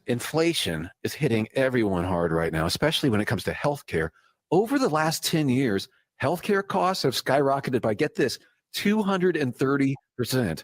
Inflation is hitting everyone hard right now, especially when it comes to healthcare. Over the last 10 years, healthcare costs have skyrocketed by, get this, 230%.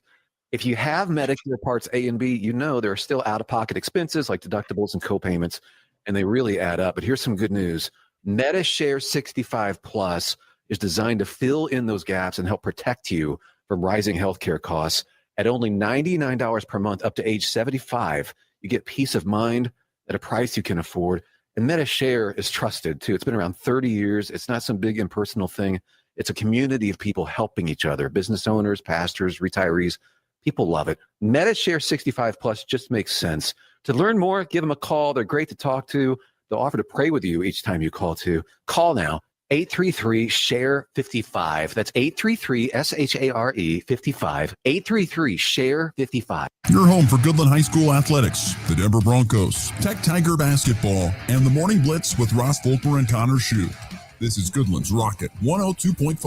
If you have Medicare Parts A and B, you know there are still out-of-pocket expenses like deductibles and co-payments, and they really add up. But here's some good news. MediShare 65 Plus is designed to fill in those gaps and help protect you from rising healthcare costs. At only $99 per month up to age 75, you get peace of mind at a price you can afford. And MediShare is trusted, too. It's been around 30 years. It's not some big impersonal thing. It's a community of people helping each other, business owners, pastors, retirees. People love it. MediShare 65 Plus just makes sense. To learn more, give them a call. They're great to talk to. They'll offer to pray with you each time you call, too. Call now. 833-SHARE-55. That's 833-SHARE-55. 833-SHARE-55. Your home for Goodland High School athletics, the Denver Broncos, Tech Tiger basketball, and the Morning Blitz with Ross Volkmer and Connor Schuh. This is Goodland's Rocket 102.5,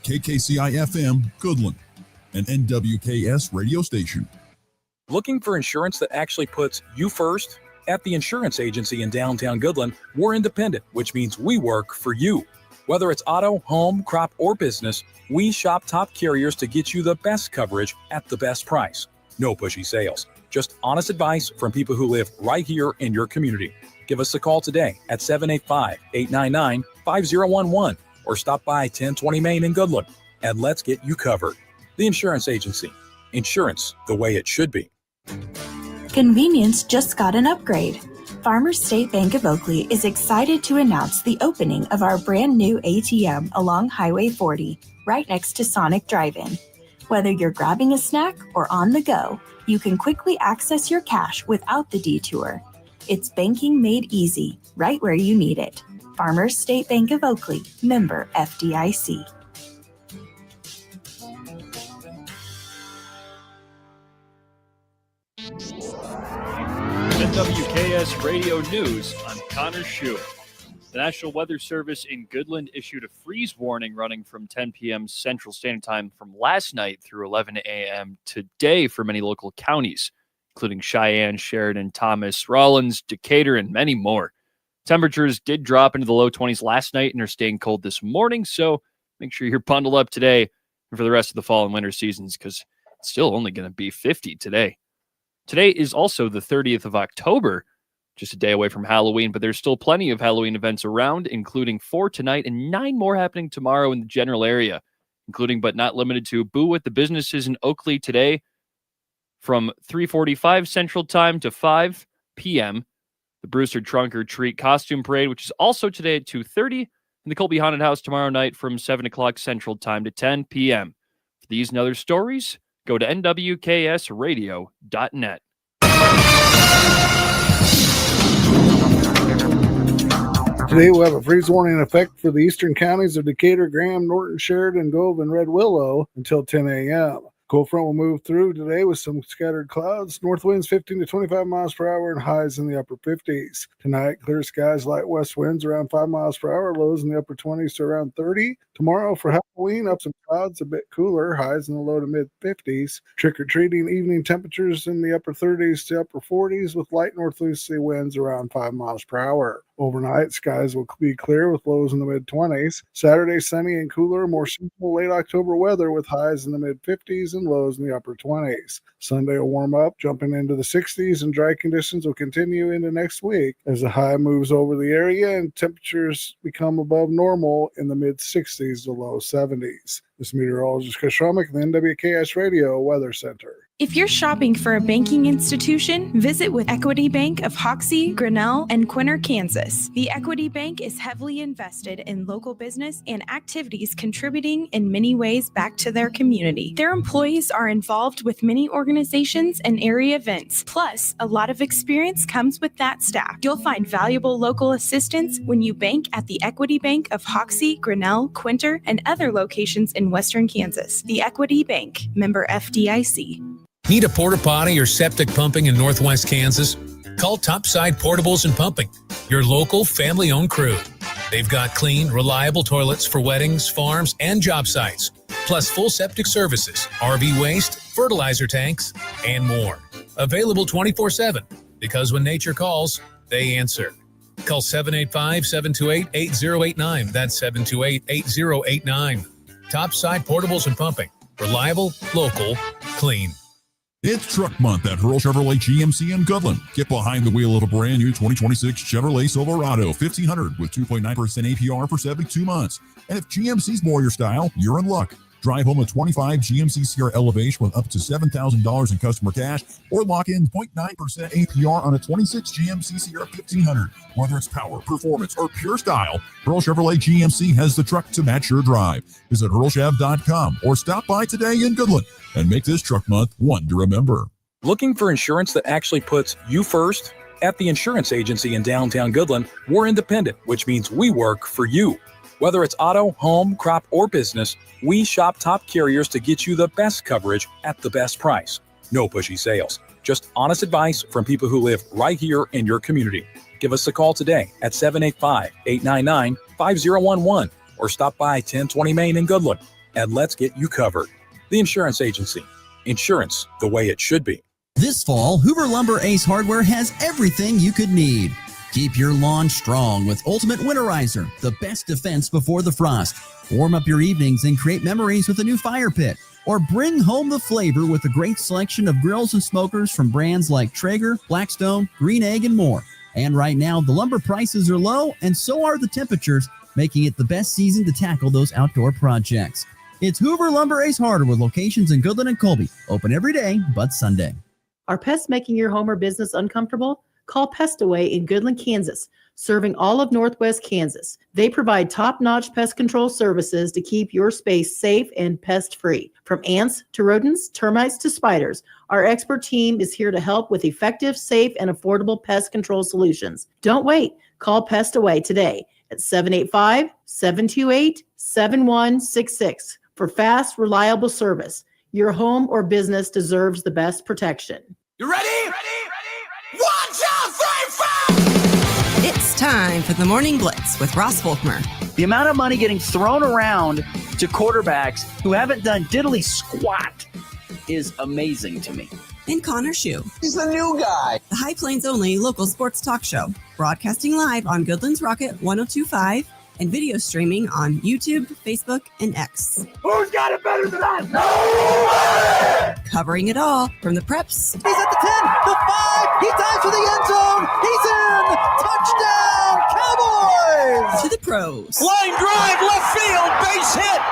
KKCI-FM, Goodland, an NWKS radio station. Looking for insurance that actually puts you first? At the insurance agency in downtown Goodland, we're independent, which means we work for you. Whether it's auto, home, crop, or business, we shop top carriers to get you the best coverage at the best price. No pushy sales, just honest advice from people who live right here in your community. Give us a call today at 785-899-5011 or stop by 1020 Main in Goodland and let's get you covered. The Insurance Agency. Insurance the way it should be. Convenience just got an upgrade. Farmers State Bank of Oakley is excited to announce the opening of our brand new ATM along Highway 40, right next to Sonic Drive-In. Whether you're grabbing a snack or on the go, you can quickly access your cash without the detour. It's banking made easy, right where you need it. Farmers State Bank of Oakley, member FDIC. NWKS Radio News, I'm Connor Schuh. The National Weather Service in Goodland issued a freeze warning running from 10 p.m. Central Standard Time from last night through 11 a.m. today for many local counties, including Cheyenne, Sheridan, Thomas, Rollins, Decatur, and many more. Temperatures did drop into the low 20s last night and are staying cold this morning, so make sure you're bundled up today and for the rest of the fall and winter seasons because it's still only going to be 50 today. Today is also the 30th of October, just a day away from Halloween, but there's still plenty of Halloween events around, including 4 tonight and 9 more happening tomorrow in the general area, including but not limited to Boo at the businesses in Oakley today from 3:45 Central Time to 5 p.m. The Brewster Trunk or Treat Costume Parade, which is also today at 2:30, and the Colby Haunted House tomorrow night from 7 o'clock Central Time to 10 p.m. For these and other stories, go to nwksradio.net. Today we'll have a freeze warning in effect for the eastern counties of Decatur, Graham, Norton, Sheridan, Gove, and Red Willow until 10 a.m. Cold front will move through today with some scattered clouds. North winds 15 to 25 miles per hour and highs in the upper 50s. Tonight, clear skies, light west winds around 5 miles per hour, lows in the upper 20s to around 30. Tomorrow for Halloween, up some clouds, a bit cooler, highs in the low to mid 50s. Trick-or-treating evening temperatures in the upper 30s to upper 40s with light northeasterly winds around 5 miles per hour. Overnight, skies will be clear with lows in the mid-20s. Saturday, sunny and cooler, more seasonal late October weather with highs in the mid-50s and lows in the upper 20s. Sunday will warm up, jumping into the 60s, and dry conditions will continue into next week as the high moves over the area and temperatures become above normal in the mid-60s to low 70s. This is meteorologist Chris Schromick, the NWKS Radio Weather Center. If you're shopping for a banking institution, visit with Equity Bank of Hoxie, Grinnell, and Quinter, Kansas. The Equity Bank is heavily invested in local business and activities contributing in many ways back to their community. Their employees are involved with many organizations and area events. Plus, a lot of experience comes with that staff. You'll find valuable local assistance when you bank at the Equity Bank of Hoxie, Grinnell, Quinter, and other locations in Western Kansas. The Equity Bank, member FDIC. Need a porta potty or septic pumping in Northwest Kansas? Call Topside Portables and Pumping, your local family-owned crew. They've got clean, reliable toilets for weddings, farms, and job sites, plus full septic services, RV waste, fertilizer tanks, and more. Available 24/7. Because when nature calls, they answer. Call 785-728-8089. That's 728-8089. Topside Portables and Pumping. Reliable, local, clean. It's Truck Month at Hurl Chevrolet GMC in Goodland. Get behind the wheel of a brand new 2026 Chevrolet Silverado 1500 with 2.9% APR for 72 months. And if GMC's more your style, you're in luck. Drive home a 25 GMC Sierra Elevation with up to $7,000 in customer cash, or lock in 0.9% APR on a 26 GMC Sierra 1500. Whether it's power, performance, or pure style, Hurl Chevrolet GMC has the truck to match your drive. Visit hurlchev.com or stop by today in Goodland and make this Truck Month one to remember. Looking for insurance that actually puts you first? At the insurance agency in downtown Goodland, we're independent, which means we work for you. Whether it's auto, home, crop, or business, we shop top carriers to get you the best coverage at the best price. No pushy sales, just honest advice from people who live right here in your community. Give us a call today at 785-899-5011 or stop by 1020 Main in Goodland and let's get you covered. The Insurance Agency. Insurance the way it should be. This fall, Hoover Lumber Ace Hardware has everything you could need. Keep your lawn strong with Ultimate Winterizer, the best defense before the frost. Warm up your evenings and create memories with a new fire pit. Or bring home the flavor with a great selection of grills and smokers from brands like Traeger, Blackstone, Green Egg, and more. And right now, the lumber prices are low, and so are the temperatures, making it the best season to tackle those outdoor projects. It's Hoover Lumber Ace Hardware with locations in Goodland and Colby. Open every day but Sunday. Are pests making your home or business uncomfortable? Call Pest Away in Goodland, Kansas, serving all of Northwest Kansas. They provide top-notch pest control services to keep your space safe and pest-free. From ants to rodents, termites to spiders, our expert team is here to help with effective, safe, and affordable pest control solutions. Don't wait. Call Pest Away today at 785-728-7166 for fast, reliable service. Your home or business deserves the best protection. You ready? Ready? 1, 2, 3, 4! It's time for the Morning Blitz with Ross Volkmer. The amount of money getting thrown around to quarterbacks who haven't done diddly squat is amazing to me. And Connor Schuh. He's the new guy. The High Plains only local sports talk show. Broadcasting live on Goodland's Rocket 102.5 and video streaming on YouTube, Facebook, and X. Who's got it better than us? Nobody! Covering it all from the preps. He's at the 10, the 5, he dives for the end zone, he's in! Touchdown, Cowboys! To the pros. Line drive, left field, base hit!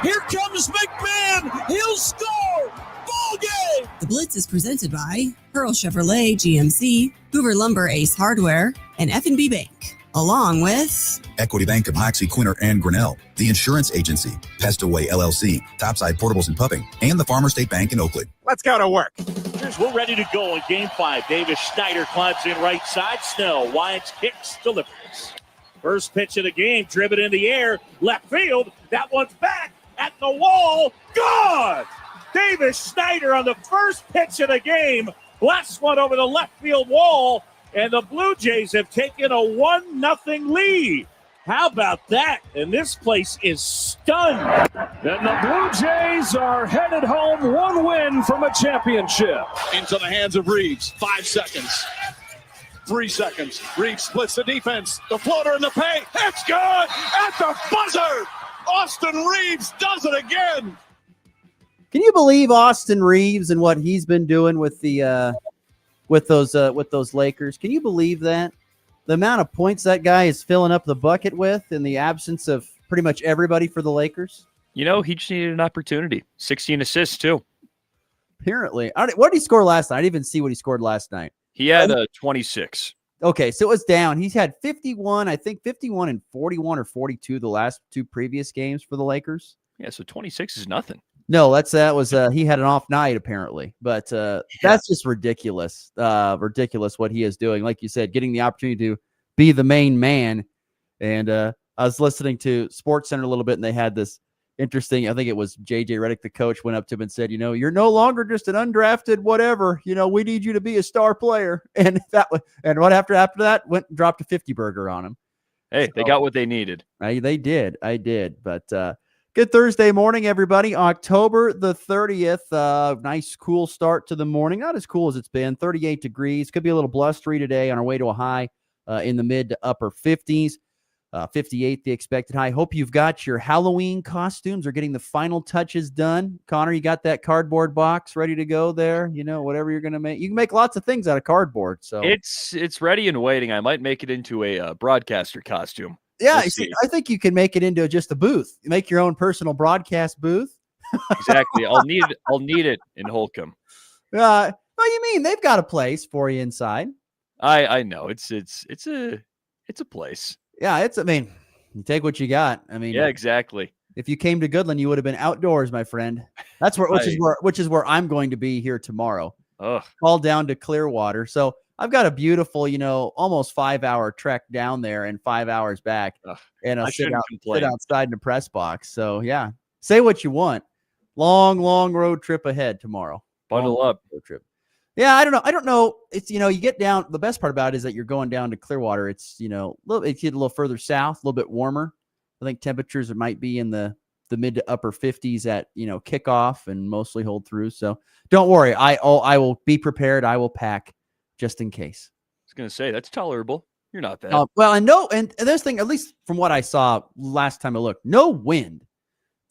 Here comes McMahon, he'll score! Ball game! The Blitz is presented by Hurl Chevrolet GMC, Hoover Lumber Ace Hardware, and F&B Bank. Along with Equity Bank of Hoxie, Quinter, and Grinnell, the Insurance Agency, Pest Away LLC, Topside Portables and Pumping, and the Farmer State Bank in Oakley. Let's go to work. We're ready to go in Game 5. Davis Schneider climbs in right side. Snell winds, kicks, delivers. First pitch of the game, driven in the air, left field. That one's back at the wall. Gone! Davis Schneider on the first pitch of the game. Blasts one over the left field wall. And the Blue Jays have taken a 1-0 lead. How about that? And this place is stunned. And the Blue Jays are headed home, one win from a championship. Into the hands of Reeves. 5 seconds. 3 seconds. Reeves splits the defense. The floater in the paint. It's good at the buzzer. Austin Reeves does it again. Can you believe Austin Reeves and what he's been doing with the with those Lakers? Can you believe that? The amount of points that guy is filling up the bucket with in the absence of pretty much everybody for the Lakers. You know, he just needed an opportunity. 16 assists, too. Apparently. What did he score last night? I didn't even see what he scored last night. He had 26. Okay, so it was down. He's had 51, I think 51 and 41 or 42 the last two previous games for the Lakers. Yeah, so 26 is nothing. No, that was he had an off night apparently, but that's just ridiculous. Ridiculous what he is doing. Like you said, getting the opportunity to be the main man. And I was listening to SportsCenter a little bit, and they had this interesting. I think it was JJ Redick, the coach, went up to him and said, "You're no longer just an undrafted whatever. We need you to be a star player." And what after that went and dropped a 50 burger on him. Hey, they got what they needed. They did. I did, but. Good Thursday morning, everybody. October the 30th. Nice, cool start to the morning. Not as cool as it's been. 38 degrees. Could be a little blustery today on our way to a high in the mid to upper 50s. 58, the expected high. Hope you've got your Halloween costumes or getting the final touches done. Connor, you got that cardboard box ready to go there? You know, whatever you're going to make. You can make lots of things out of cardboard. So It's ready and waiting. I might make it into a broadcaster costume. yeah, We'll see, I think you can make it into just a booth. You make your own personal broadcast booth. Exactly. I'll need it in Holcomb. What do you mean? They've got a place for you inside. I know. It's a place. Yeah, I mean, you take what you got. I mean, yeah, exactly. If you came to Goodland, you would have been outdoors, my friend. That's which is where I'm going to be here tomorrow. Called down to Clearwater. So I've got a beautiful, almost 5-hour trek down there and 5 hours back. And I'll sit outside in the press box. So yeah, say what you want. Long road trip ahead tomorrow. Bundle up. Road trip. Yeah, I don't know. It's, you get down. The best part about it is that you're going down to Clearwater. It's, it's a little further south, a little bit warmer. I think temperatures might be in the mid to upper 50s at, kickoff and mostly hold through. So don't worry. I will be prepared. I will pack just in case. I was going to say that's tolerable. You're not bad. And this thing, at least from what I saw last time I looked, no wind.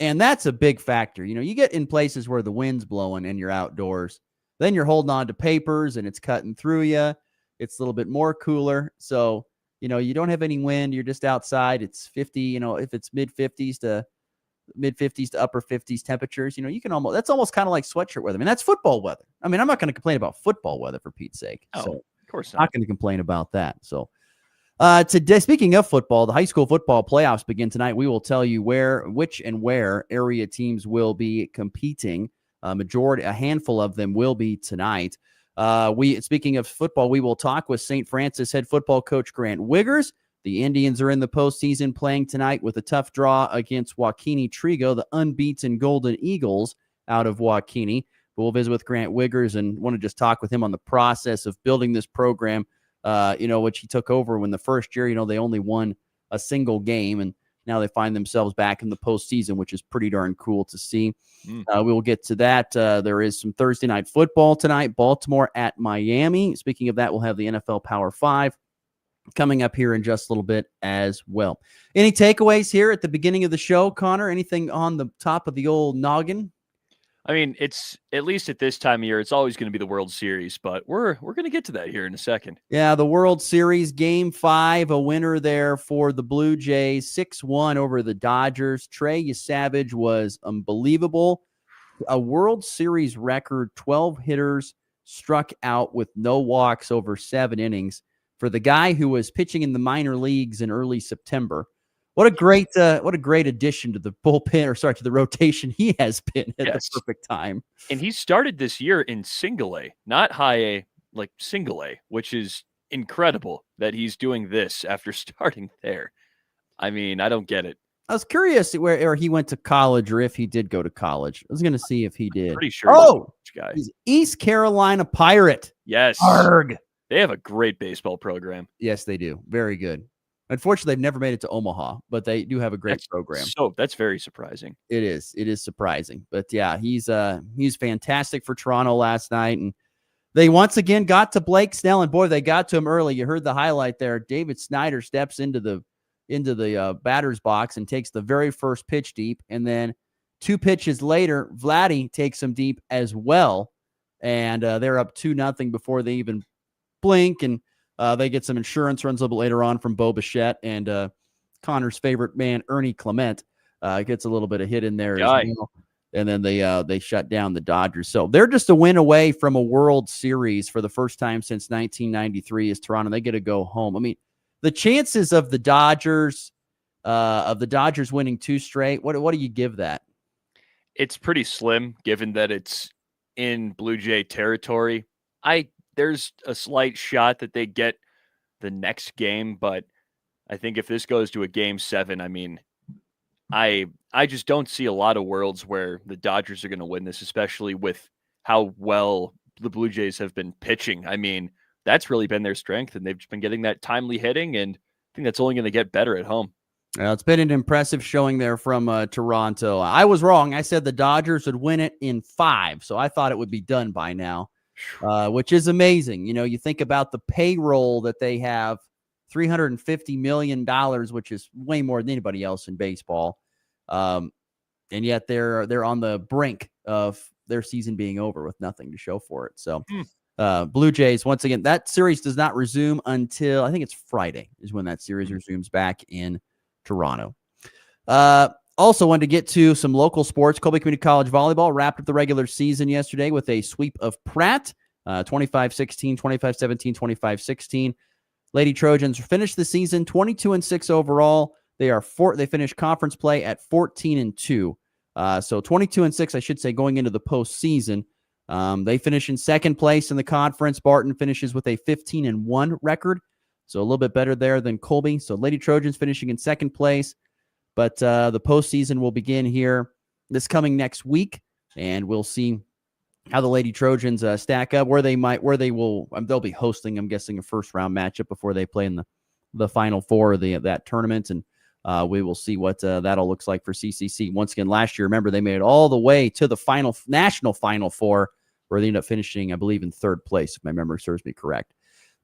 And that's a big factor. You get in places where the wind's blowing and you're outdoors. Then you're holding on to papers and it's cutting through you. It's a little bit more cooler. So, you don't have any wind. You're just outside. It's 50, if it's mid 50s to upper 50s temperatures, you can that's almost kind of like sweatshirt weather. I mean, that's football weather. I mean, I'm not going to complain about football weather for Pete's sake. Oh, so of course not going to complain about that. So today, speaking of football, the high school football playoffs begin tonight. We will tell you which area teams will be competing. A handful of them will be tonight. Speaking of football, we will talk with St. Francis head football coach Grant Wiggers. The Indians are in the postseason playing tonight with a tough draw against Waukene Trigo, the unbeaten Golden Eagles out of Waukene. We'll visit with Grant Wiggers and want to just talk with him on the process of building this program, which he took over when the first year, they only won a single game, and now they find themselves back in the postseason, which is pretty darn cool to see. We will get to that. There is some Thursday night football tonight, Baltimore at Miami. Speaking of that, we'll have the NFL Power 5 coming up here in just a little bit as well. Any takeaways here at the beginning of the show, Connor? Anything on the top of the old noggin? I mean, it's at least at this time of year, it's always going to be the World Series, but we're going to get to that here in a second. Yeah, the World Series Game 5, a winner there for the Blue Jays, 6-1 over the Dodgers. Trey Savage was unbelievable. A World Series record, 12 hitters struck out with no walks over 7 innings for the guy who was pitching in the minor leagues in early September. What a great addition to the bullpen, to the rotation he has been at the perfect time. And he started this year in single A, not high A, like single A, which is incredible that he's doing this after starting there. I mean, I don't get it. I was curious where he went to college or if he did go to college. I was going to see if he did. Pretty sure. He's East Carolina Pirate. Yes. Arg. They have a great baseball program. Yes, they do. Very good. Unfortunately, they've never made it to Omaha, but they do have a great program. So that's very surprising. It is surprising. But yeah, he's fantastic for Toronto last night. And they once again got to Blake Snell. And boy, they got to him early. You heard the highlight there. David Snyder steps into the batter's box and takes the very first pitch deep. And then 2 pitches later, Vladdy takes him deep as well. And they're up 2-0 before they even blink. And they get some insurance runs a little bit later on from Bo Bichette, and Connor's favorite man, Ernie Clement, gets a little bit of hit in there as well. And then they shut down the Dodgers. So they're just a win away from a World Series for the first time since 1993 as Toronto. They get to go home. I mean, the chances of the Dodgers winning 2 straight, what do you give that? It's pretty slim given that it's in Blue Jay territory. There's a slight shot that they get the next game, but I think if this goes to a game 7, I mean, I just don't see a lot of worlds where the Dodgers are going to win this, especially with how well the Blue Jays have been pitching. I mean, that's really been their strength, and they've just been getting that timely hitting, and I think that's only going to get better at home. It's been an impressive showing there from Toronto. I was wrong. I said the Dodgers would win it in 5, so I thought it would be done by now, which is amazing. You think about the payroll that they have, $350 million, which is way more than anybody else in baseball, and yet they're on the brink of their season being over with nothing to show for it. So Blue Jays, once again, that series does not resume until I think it's Friday is when that series resumes back in Toronto. Also wanted to get to some local sports. Colby Community College volleyball wrapped up the regular season yesterday with a sweep of Pratt, 25-16, 25-17, 25-16. Lady Trojans finished the season 22-6 overall. They finished conference play at 14-2. So 22-6, I should say, going into the postseason. They finish in second place in the conference. Barton finishes with a 15-1 record. So a little bit better there than Colby. So Lady Trojans finishing in second place. But the postseason will begin here this coming next week. And we'll see how the Lady Trojans stack up, they'll be hosting, I'm guessing, a first round matchup before they play in the Final Four of that tournament. And we will see what that all looks like for CCC. Once again, last year, remember, they made it all the way to the national Final Four, where they ended up finishing, I believe, in third place, if my memory serves me correct.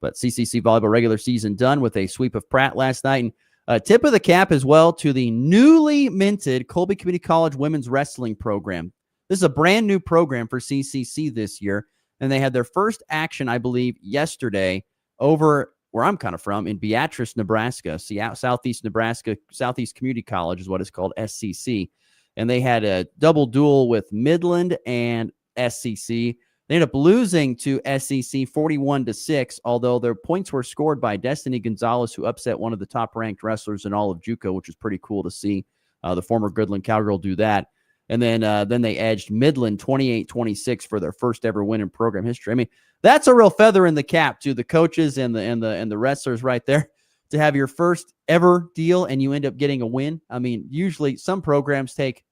But CCC volleyball regular season done with a sweep of Pratt last night. And tip of the cap as well to the newly minted Colby Community College women's wrestling program. This is a brand new program for CCC this year. And they had their first action, I believe, yesterday over where I'm kind of from in Beatrice, Nebraska. Southeast Nebraska, Southeast Community College is what it's called, SCC. And they had a double duel with Midland and SCC. They ended up losing to SCC 41-6, although their points were scored by Destiny Gonzalez, who upset one of the top-ranked wrestlers in all of JUCO, which is pretty cool to see the former Goodland Cowgirl do that. And then they edged Midland 28-26 for their first ever win in program history. I mean, that's a real feather in the cap to the coaches and the wrestlers right there to have your first ever deal and you end up getting a win. I mean, usually some programs take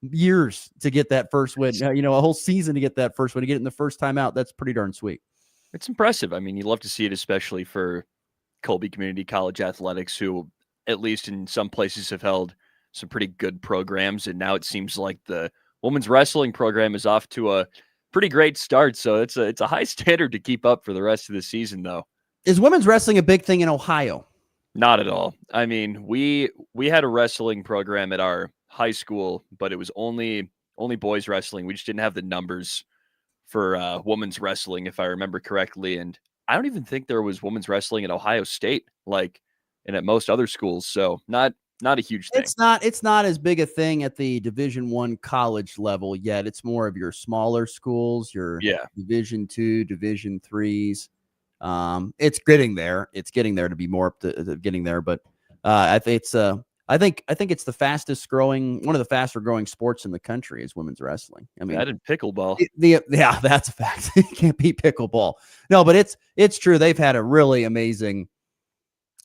years to get that first win, a whole season to get that first win, to get it in the first time out. That's pretty darn sweet. It's impressive. I mean, you love to see it, especially for Colby Community College athletics, who at least in some places have held some pretty good programs. And now it seems like the women's wrestling program is off to a pretty great start. So it's a high standard to keep up for the rest of the season, though. Is women's wrestling a big thing in Ohio? Not at all. I mean, we had a wrestling program at our high school, but it was only boys wrestling. We just didn't have the numbers for women's wrestling, if I remember correctly. And I don't even think there was women's wrestling at Ohio State, and at most other schools. So not a huge thing. It's not as big a thing at the Division I college level yet. It's more of your smaller schools, your Division II, Division IIIs. It's getting there. It's getting there to be more up to getting there, but I think it's the fastest growing, one of the faster growing sports in the country is women's wrestling. I mean, that and pickleball. That's a fact. You can't beat pickleball. No, but it's true. They've had a really amazing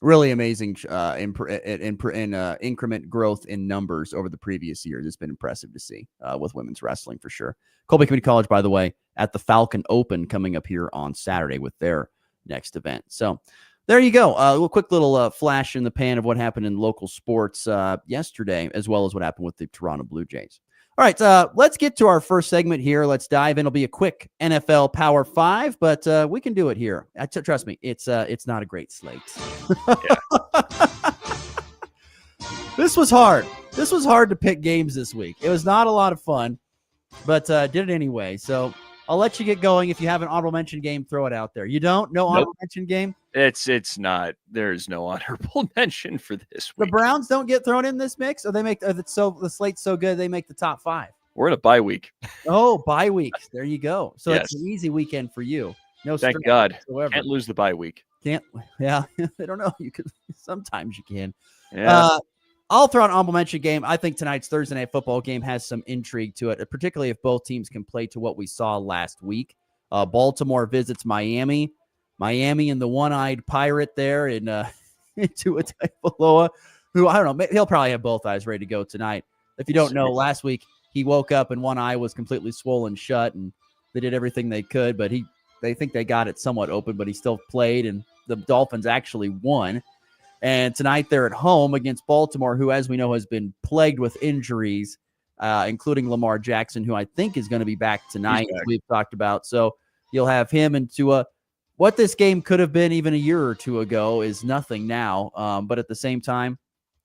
increment growth in numbers over the previous years. It's been impressive to see with women's wrestling for sure. Colby Community College, by the way, at the Falcon Open coming up here on Saturday with their next event. So there you go. A quick little flash in the pan of what happened in local sports yesterday, as well as what happened with the Toronto Blue Jays. All right, let's get to our first segment here. Let's dive in. It'll be a quick NFL Power 5, but we can do it here. Trust me, it's not a great slate. This was hard. This was hard to pick games this week. It was not a lot of fun, but did it anyway. So I'll let you get going. If you have an honorable mention game, throw it out there. You don't? No honorable mention game? It's not. There's no honorable mention for this week. The Browns don't get thrown in this mix, or they make the slate's so good they make the top 5. We're in a bye week. Oh, bye weeks. There you go. So It's an easy weekend for you. No, thank God. Whatsoever. Can't lose the bye week. Can't. Yeah, I don't know. You could. Sometimes you can. Yeah. I'll throw an honorable mention game. I think tonight's Thursday night football game has some intrigue to it, particularly if both teams can play to what we saw last week. Baltimore visits Miami. Miami and the one-eyed pirate there in Tua Tagovailoa, who, I don't know, he'll probably have both eyes ready to go tonight. If you don't know, last week he woke up and one eye was completely swollen shut, and they did everything they could, but they think they got it somewhat open, but he still played, and the Dolphins actually won. And tonight they're at home against Baltimore, who, as we know, has been plagued with injuries, including Lamar Jackson, who I think is going to be back tonight, as we've talked about. So you'll have him into what this game could have been even a year or two ago is nothing now. But at the same time,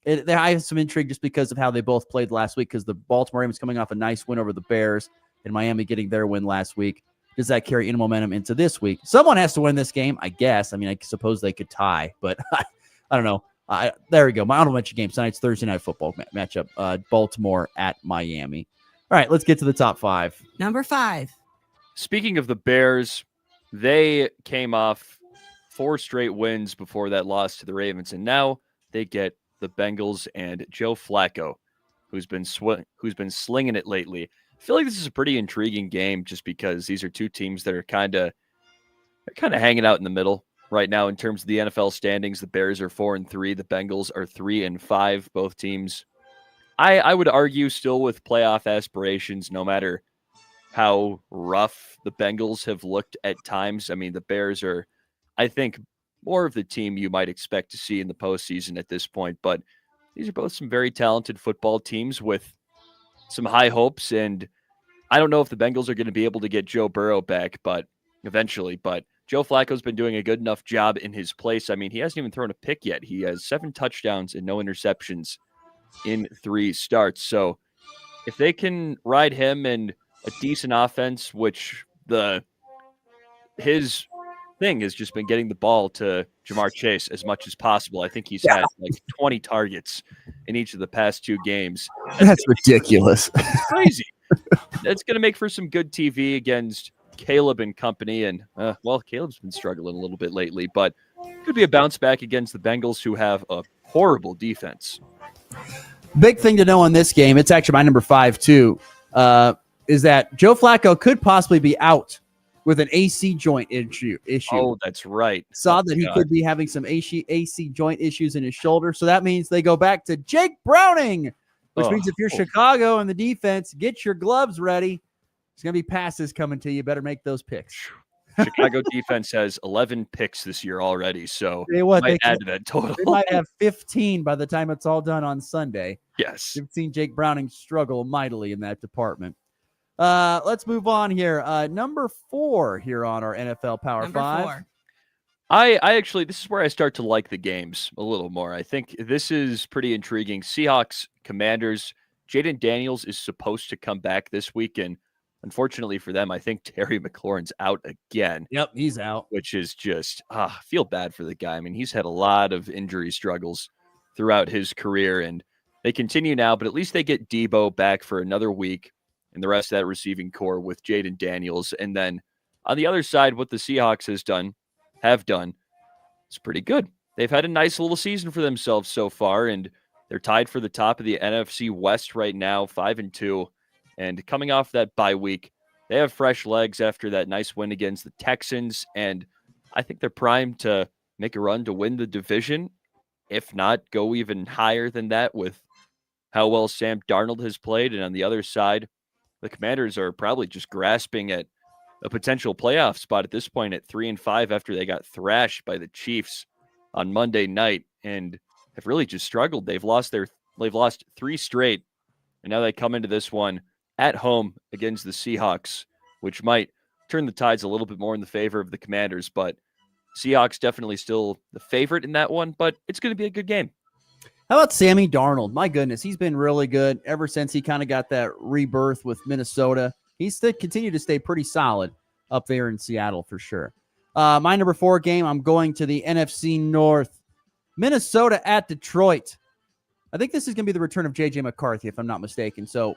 I have some intrigue just because of how they both played last week, because the Baltimore Ravens coming off a nice win over the Bears and Miami getting their win last week. Does that carry any momentum into this week? Someone has to win this game, I guess. I mean, I suppose they could tie, but I don't know. There we go. My honorable mention game tonight's Thursday Night Football matchup, Baltimore at Miami. All right, let's get to the top 5. Number 5. Speaking of the Bears, they came off 4 straight wins before that loss to the Ravens, and now they get the Bengals and Joe Flacco, who's been slinging it lately. I feel like this is a pretty intriguing game just because these are two teams that are kind of hanging out in the middle right now in terms of the NFL standings. The Bears are 4-3. The Bengals are 3-5. Both teams, I would argue, still with playoff aspirations, no matter how rough the Bengals have looked at times. I mean, the Bears are, I think, more of the team you might expect to see in the postseason at this point. But these are both some very talented football teams with some high hopes, and I don't know if the Bengals are going to be able to get Joe Burrow back, but eventually. But Joe Flacco's been doing a good enough job in his place. I mean, he hasn't even thrown a pick yet. He has 7 touchdowns and no interceptions in 3 starts. So if they can ride him and a decent offense, which his thing has just been getting the ball to Jamar Chase as much as possible. I think he's had like 20 targets in each of the past 2 games. That's ridiculous. It's crazy. That's going to make for some good TV against Caleb and company. And, Caleb's been struggling a little bit lately, but could be a bounce back against the Bengals, who have a horrible defense. Big thing to know in this game, it's actually my number 5 too, is that Joe Flacco could possibly be out with an AC joint issue. Oh, that's right. Saw that he could be having some AC joint issues in his shoulder. So that means they go back to Jake Browning, which means if you're Chicago and the defense, get your gloves ready. There's going to be passes coming to you. Better make those picks. Chicago defense has 11 picks this year already, so they add to that total. They might have 15 by the time it's all done on Sunday. Yes. You've seen Jake Browning struggle mightily in that department. Let's move on here. Number 4 here on our NFL Power 5. 4. I actually, this is where I start to like the games a little more. I think this is pretty intriguing. Seahawks, Commanders. Jaden Daniels is supposed to come back this week, and unfortunately for them, I think Terry McLaurin's out again. Yep, he's out. Which is just, I feel bad for the guy. I mean, he's had a lot of injury struggles throughout his career, and they continue now, but at least they get Debo back for another week and the rest of that receiving core with Jaden Daniels. And then on the other side, what the Seahawks have done is pretty good. They've had a nice little season for themselves so far, and they're tied for the top of the NFC West right now, 5-2. And coming off that bye week, they have fresh legs after that nice win against the Texans. And I think they're primed to make a run to win the division, if not go even higher than that with how well Sam Darnold has played. And on the other side, the Commanders are probably just grasping at a potential playoff spot at this point at 3-5 after they got thrashed by the Chiefs on Monday night and have really just struggled. They've lost 3 straight, and now they come into this one at home against the Seahawks, which might turn the tides a little bit more in the favor of the Commanders. But Seahawks definitely still the favorite in that one, but it's going to be a good game. How about Sammy Darnold? My goodness, he's been really good ever since he kind of got that rebirth with Minnesota. He's continued to stay pretty solid up there in Seattle for sure. My number 4 game, I'm going to the NFC North. Minnesota at Detroit. I think this is going to be the return of J.J. McCarthy, if I'm not mistaken. So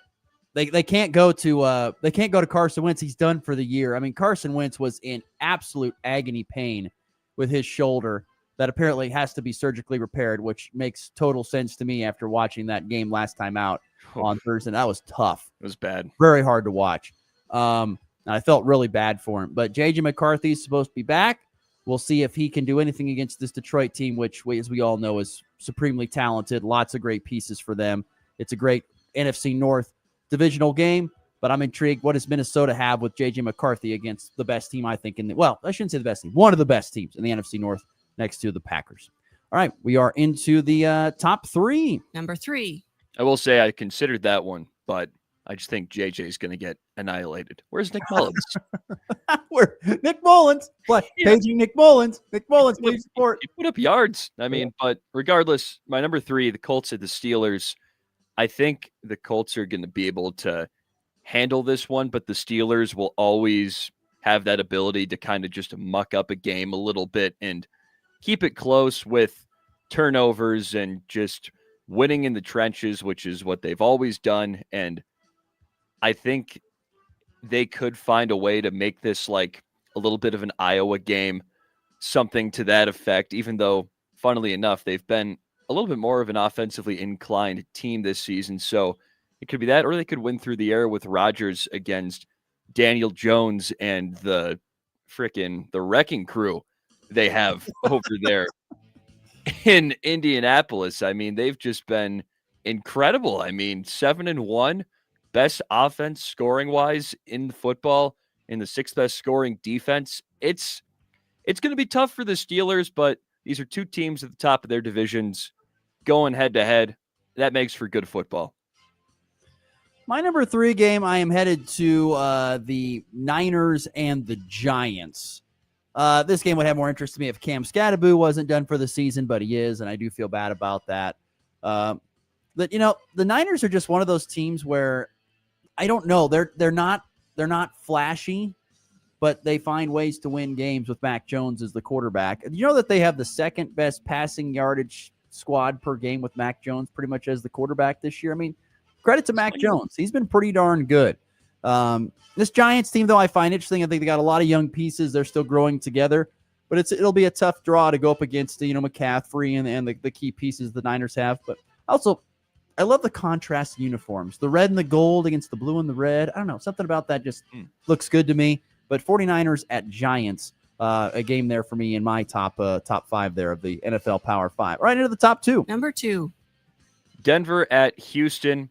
they can't go to Carson Wentz. He's done for the year. I mean, Carson Wentz was in absolute agony pain with his shoulder that apparently has to be surgically repaired, which makes total sense to me after watching that game last time out on Thursday. That was tough. It was bad. Very hard to watch. I felt really bad for him. But J.J. McCarthy is supposed to be back. We'll see if he can do anything against this Detroit team, which, as we all know, is supremely talented. Lots of great pieces for them. It's a great NFC North divisional game, but I'm intrigued. What does Minnesota have with J.J. McCarthy against the best team, I think, I shouldn't say the best team. One of the best teams in the NFC North next to the Packers. All right, we are into the top 3. Number 3. I will say I considered that one, but I just think JJ is going to get annihilated. Where's Nick Mullins? Where Nick Mullins, paging Nick Mullins. Nick Mullins, please support. He put up yards. I mean, but regardless, my number 3, the Colts at the Steelers. I think the Colts are going to be able to handle this one, but the Steelers will always have that ability to kind of just muck up a game a little bit and keep it close with turnovers and just winning in the trenches, which is what they've always done. And I think they could find a way to make this like a little bit of an Iowa game, something to that effect, even though, funnily enough, they've been a little bit more of an offensively inclined team this season. So it could be that, or they could win through the air with Rodgers against Daniel Jones and the wrecking crew they have over there in Indianapolis. I mean, they've just been incredible. I mean, 7-1, best offense scoring wise in football, in the 6th best scoring defense. It's going to be tough for the Steelers, but these are 2 teams at the top of their divisions going head to head. That makes for good football. My number 3 game, I am headed to the Niners and the Giants. This game would have more interest to me if Cam Scatteraboo wasn't done for the season, but he is, and I do feel bad about that. But the Niners are just one of those teams where I don't know, they're not flashy, but they find ways to win games with Mac Jones as the quarterback. You know that they have the 2nd best passing yardage squad per game with Mac Jones pretty much as the quarterback this year. I mean, credit to Mac Jones. He's been pretty darn good. This Giants team, though, I find interesting. I think they got a lot of young pieces. They're still growing together, but it'll be a tough draw to go up against, McCaffrey and the key pieces the Niners have. But also, I love the contrast uniforms, the red and the gold against the blue and the red. I don't know. Something about that just looks good to me. But 49ers at Giants, a game there for me in my top 5 there of the NFL Power 5. Right into the top 2. Number 2. Denver at Houston.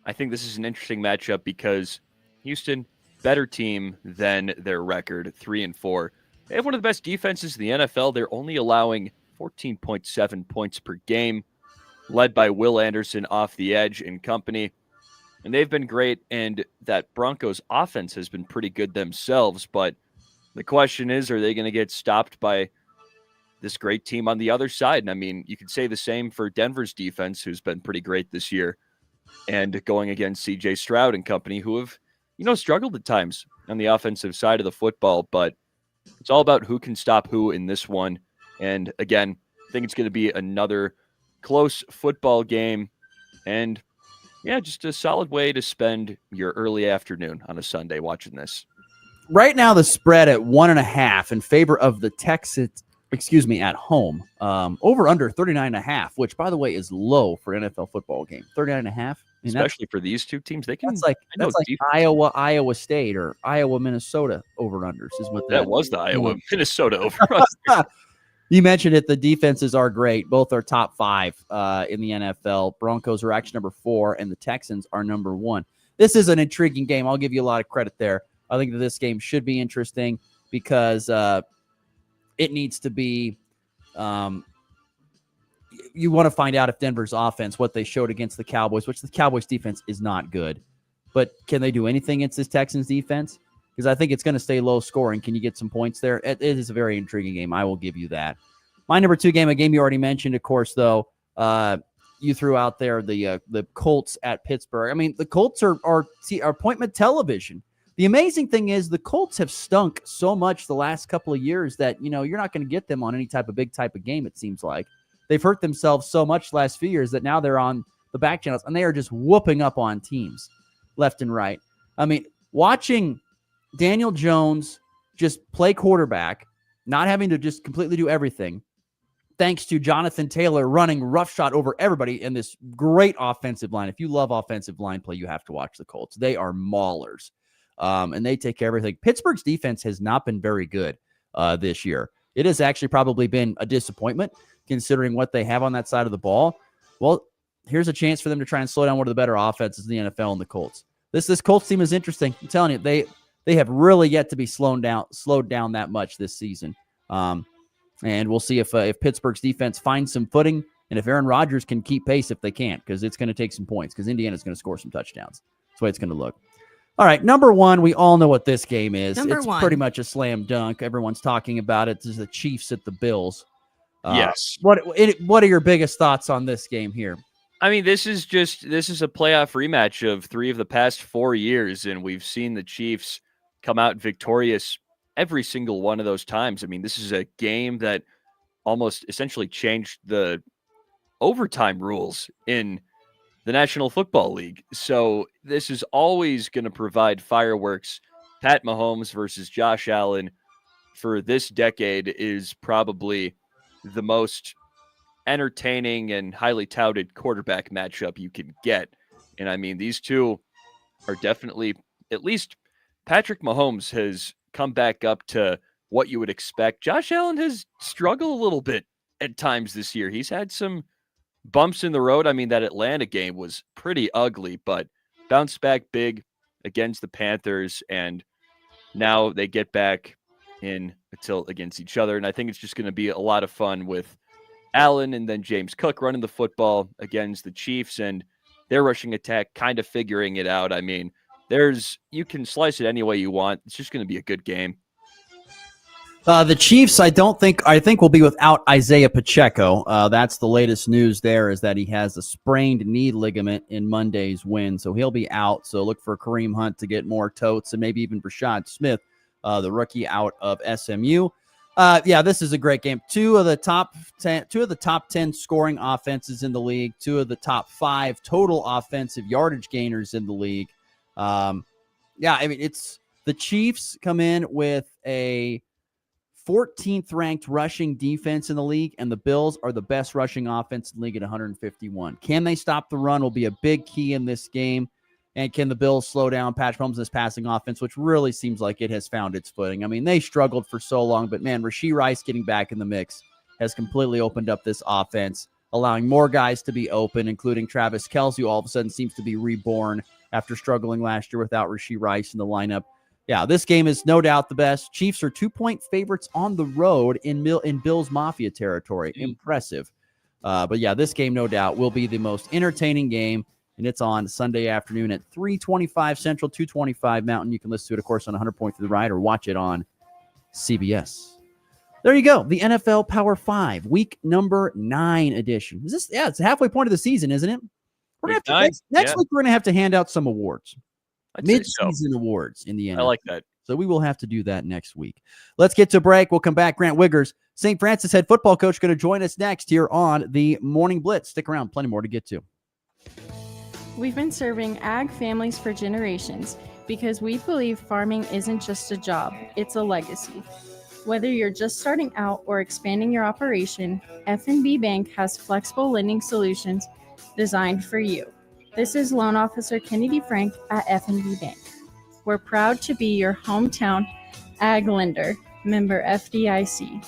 I think this is an interesting matchup because Houston, better team than their record, 3-4. They have one of the best defenses in the NFL. They're only allowing 14.7 points per game, led by Will Anderson off the edge and company. And they've been great, and that Broncos offense has been pretty good themselves. But the question is, are they going to get stopped by this great team on the other side? And I mean, you could say the same for Denver's defense, who's been pretty great this year, and going against C.J. Stroud and company, who have, struggled at times on the offensive side of the football. But it's all about who can stop who in this one. And again, I think it's going to be another close football game. And yeah, just a solid way to spend your early afternoon on a Sunday watching this. Right now, the spread at 1.5 in favor of the Texans, at home. Over under 39.5, which, by the way, is low for an NFL football game. 39.5. Especially for these 2 teams. They can. That's like Iowa State or Iowa, Minnesota over-unders is what that was the Iowa, Minnesota over-under. You mentioned it. The defenses are great. Both are top 5 in the NFL. Broncos are actually number 4, and the Texans are number 1. This is an intriguing game. I'll give you a lot of credit there. I think that this game should be interesting because it needs to be you want to find out if Denver's offense, what they showed against the Cowboys, which the Cowboys defense is not good. But can they do anything against this Texans defense? Because I think it's going to stay low scoring. Can you get some points there? It is a very intriguing game. I will give you that. My number 2 game, a game you already mentioned, of course, though. You threw out there the Colts at Pittsburgh. I mean, the Colts are appointment television. The amazing thing is the Colts have stunk so much the last couple of years that, you're not going to get them on any type of big type of game, it seems like. They've hurt themselves so much the last few years that now they're on the back channels, and they are just whooping up on teams left and right. I mean, watching Daniel Jones just play quarterback, not having to just completely do everything, thanks to Jonathan Taylor running roughshod over everybody in this great offensive line. If you love offensive line play, you have to watch the Colts. They are maulers, and they take care of everything. Pittsburgh's defense has not been very good this year. It has actually probably been a disappointment considering what they have on that side of the ball. Well, here's a chance for them to try and slow down one of the better offenses in the NFL and the Colts. This Colts team is interesting. I'm telling you, they have really yet to be slowed down that much this season. And we'll see if Pittsburgh's defense finds some footing and if Aaron Rodgers can keep pace if they can't, because it's going to take some points because Indiana's going to score some touchdowns. That's the way it's going to look. All right, number one, we all know what this game is. Number It's one. pretty much a slam dunk. Everyone's talking about it. This is the Chiefs at the Bills. Yes. What are your biggest thoughts on this game here? I mean, this is a playoff rematch of 3 of the past 4 years, and we've seen the Chiefs come out victorious every single one of those times. I mean, this is a game that almost essentially changed the overtime rules in the National Football League. So this is always going to provide fireworks. Pat Mahomes versus Josh Allen for this decade is probably the most entertaining and highly touted quarterback matchup you can get. And I mean, these two are definitely, at least Patrick Mahomes has come back up to what you would expect. Josh Allen has struggled a little bit at times this year. He's had some bumps in the road. I mean, that Atlanta game was pretty ugly, but bounced back big against the Panthers, and now they get back in a tilt against each other. And I think it's just going to be a lot of fun with Allen and then James Cook running the football against the Chiefs and their rushing attack kind of figuring it out. I mean, you can slice it any way you want. It's just going to be a good game. The Chiefs, I think will be without Isaiah Pacheco. That's the latest news there, is that he has a sprained knee ligament in Monday's win, so he'll be out. So look for Kareem Hunt to get more totes, and maybe even Brashad Smith, the rookie out of SMU. This is a great game. Two of the top 10 scoring offenses in the league, 2 of the top 5 total offensive yardage gainers in the league. It's the Chiefs come in with a 14th ranked rushing defense in the league, and the Bills are the best rushing offense in the league at 151. Can they stop the run will be a big key in this game. And can the Bills slow down Patrick Mahomes' this passing offense, which really seems like it has found its footing? I mean, they struggled for so long, but man, Rashee Rice getting back in the mix has completely opened up this offense, allowing more guys to be open, including Travis Kelce, who all of a sudden seems to be reborn after struggling last year without Rashee Rice in the lineup. Yeah, this game is no doubt the best. Chiefs are 2-point favorites on the road in Bills Mafia territory. Impressive. But yeah, this game, no doubt, will be the most entertaining game, and it's on Sunday afternoon at 3:25 Central, 2:25 Mountain. You can listen to it, of course, on 100.3 The Ride or watch it on CBS. There you go. The NFL Power 5, week number 9 edition. It's the halfway point of the season, isn't it? Next week, we're going to have to hand out some awards. Mid-season awards in the NFL. I like that. So we will have to do that next week. Let's get to break. We'll come back. Grant Wiggers, St. Francis head football coach, going to join us next here on the Morning Blitz. Stick around. Plenty more to get to. We've been serving ag families for generations because we believe farming isn't just a job, it's a legacy. Whether you're just starting out or expanding your operation, F&B Bank has flexible lending solutions designed for you. This is Loan Officer Kennedy Frank at F&B Bank. We're proud to be your hometown ag lender, member FDIC.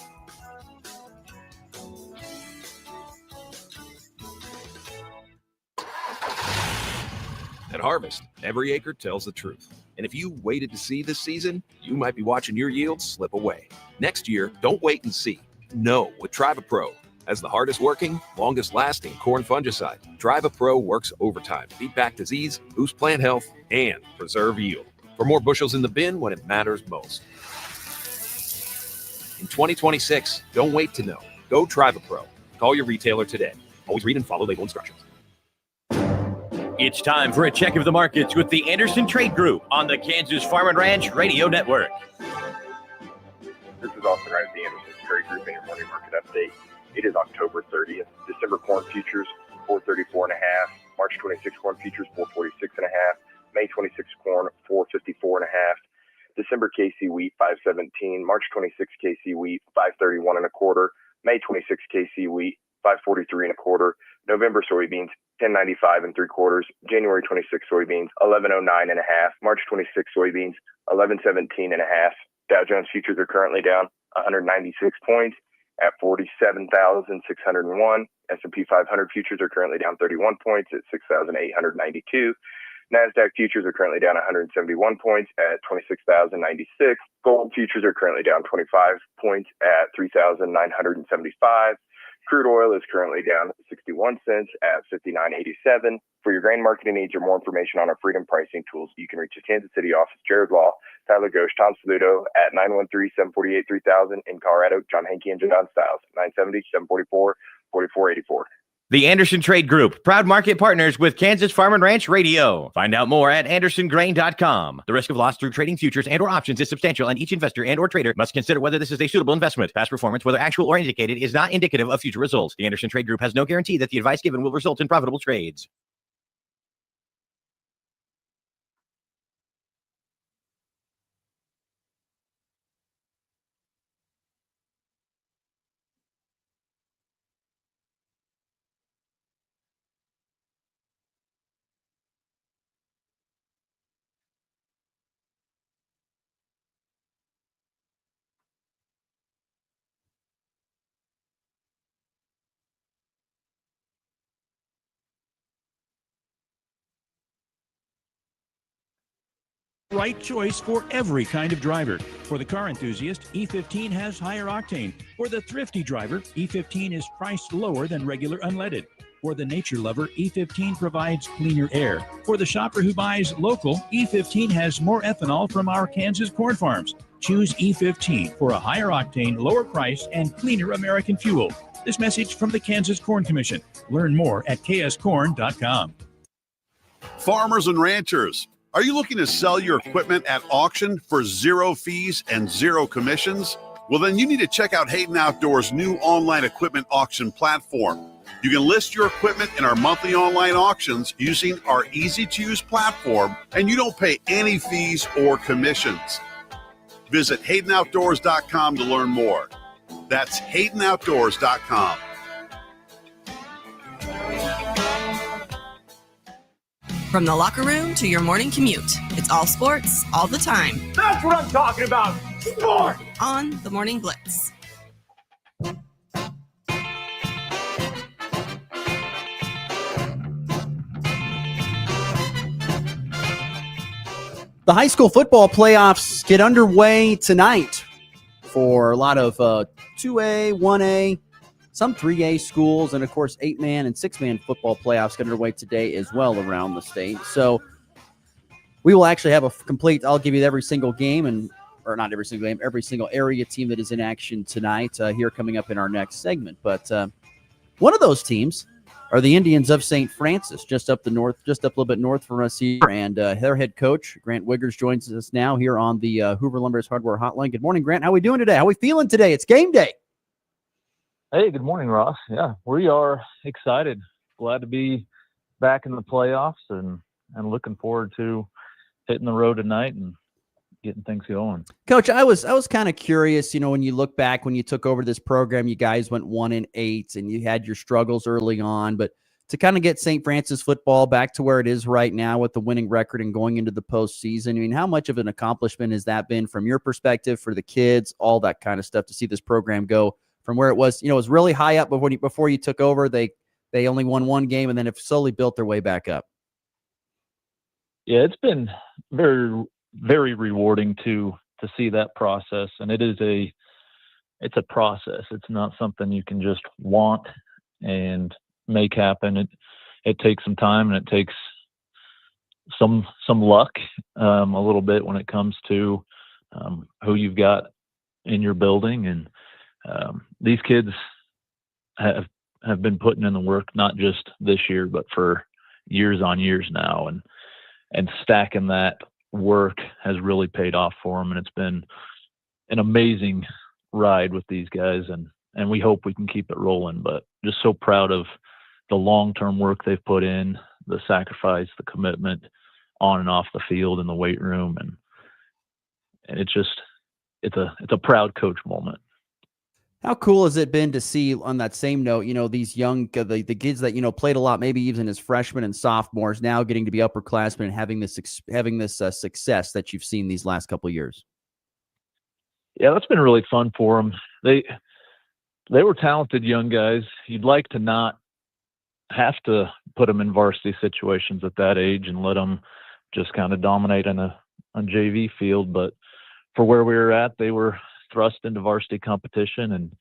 At Harvest, every acre tells the truth. And if you waited to see this season, you might be watching your yields slip away. Next year, don't wait and see. Know with TrivaPro. As the hardest working, longest lasting corn fungicide, TrivaPro works overtime to beat back disease, boost plant health, and preserve yield. For more bushels in the bin when it matters most. In 2026, don't wait to know. Go TrivaPro. Call your retailer today. Always read and follow label instructions. It's time for a check of the markets with the Anderson Trade Group on the Kansas Farm and Ranch Radio Network. This is Austin Wright of the Anderson Trade Group and your morning market update. It is October 30th. December corn futures, 434.5. March 26 corn futures, 446.5. May 26 corn, 454.5. December KC wheat, 517. March 26 KC wheat, 531.25. May 26 KC wheat, 543.25. November soybeans, 10.95 3/4. January 26 soybeans, 11.09.5. March 26 soybeans, 11.17.5. Dow Jones futures are currently down 196 points at 47,601. S&P 500 futures are currently down 31 points at 6,892. NASDAQ futures are currently down 171 points at 26,096. Gold futures are currently down 25 points at 3,975. Crude oil is currently down 61 cents at 59.87. For your grain marketing needs or more information on our freedom pricing tools, you can reach the Kansas City office, Jared Law, Tyler Ghosh, Tom Saludo at 913-748-3000. In Colorado, John Hankey and John Stiles, 970-744-4484. The Anderson Trade Group, proud market partners with Kansas Farm and Ranch Radio. Find out more at andersongrain.com. The risk of loss through trading futures and or options is substantial, and each investor and or trader must consider whether this is a suitable investment. Past performance, whether actual or indicated, is not indicative of future results. The Anderson Trade Group has no guarantee that the advice given will result in profitable trades. Right choice for every kind of driver. For the car enthusiast, E15 has higher octane. For the thrifty driver, E15 is priced lower than regular unleaded. For the nature lover, E15 provides cleaner air. For the shopper who buys local, E15 has more ethanol from our Kansas corn farms. Choose E15 for a higher octane, lower price, and cleaner American fuel. This message from the Kansas Corn Commission. Learn more at kscorn.com. Farmers and ranchers, are you looking to sell your equipment at auction for zero fees and zero commissions? Well, then you need to check out Hayden Outdoors' new online equipment auction platform. You can list your equipment in our monthly online auctions using our easy-to-use platform, and you don't pay any fees or commissions. Visit HaydenOutdoors.com to learn more. That's HaydenOutdoors.com. From the locker room to your morning commute, it's all sports, all the time. That's what I'm talking about. Sport! On the Morning Blitz. The high school football playoffs get underway tonight for a lot of 2A, 1A, some 3A schools, and of course 8-man and 6-man football playoffs get underway today as well around the state. So we will actually have a complete, I'll give you every single game, or not every single game, every single area team that is in action tonight here coming up in our next segment. But one of those teams are the Indians of St. Francis, just up a little bit north from us here. And their head coach, Grant Wiggers, joins us now here on the Hoover Lumber's Hardware Hotline. Good morning, Grant. How are we doing today? How are we feeling today? It's game day. Hey, good morning, Ross. Yeah, we are excited. Glad to be back in the playoffs and looking forward to hitting the road tonight and getting things going. Coach, I was kind of curious, when you look back, when you took over this program, you guys went 1-8 and you had your struggles early on, but to kind of get St. Francis football back to where it is right now with the winning record and going into the postseason, I mean, how much of an accomplishment has that been from your perspective for the kids, all that kind of stuff, to see this program go from where it was, it was really high up before you took over. They only won one game and then have slowly built their way back up. Yeah, it's been very, very rewarding to see that process. And it's a process. It's not something you can just want and make happen. It takes some time, and it takes some luck, a little bit when it comes to who you've got in your building. And these kids have been putting in the work, not just this year, but for years on years now, and stacking that work has really paid off for them. And it's been an amazing ride with these guys, and we hope we can keep it rolling. But just so proud of the long-term work they've put in, the sacrifice, the commitment on and off the field in the weight room, and it's a proud coach moment. How cool has it been to see, on that same note, these young, the kids that, played a lot, maybe even as freshmen and sophomores, now getting to be upperclassmen and having this success that you've seen these last couple of years? Yeah, that's been really fun for them. They were talented young guys. You'd like to not have to put them in varsity situations at that age and let them just kind of dominate in a JV field. But for where we were at, they were thrust into varsity competition and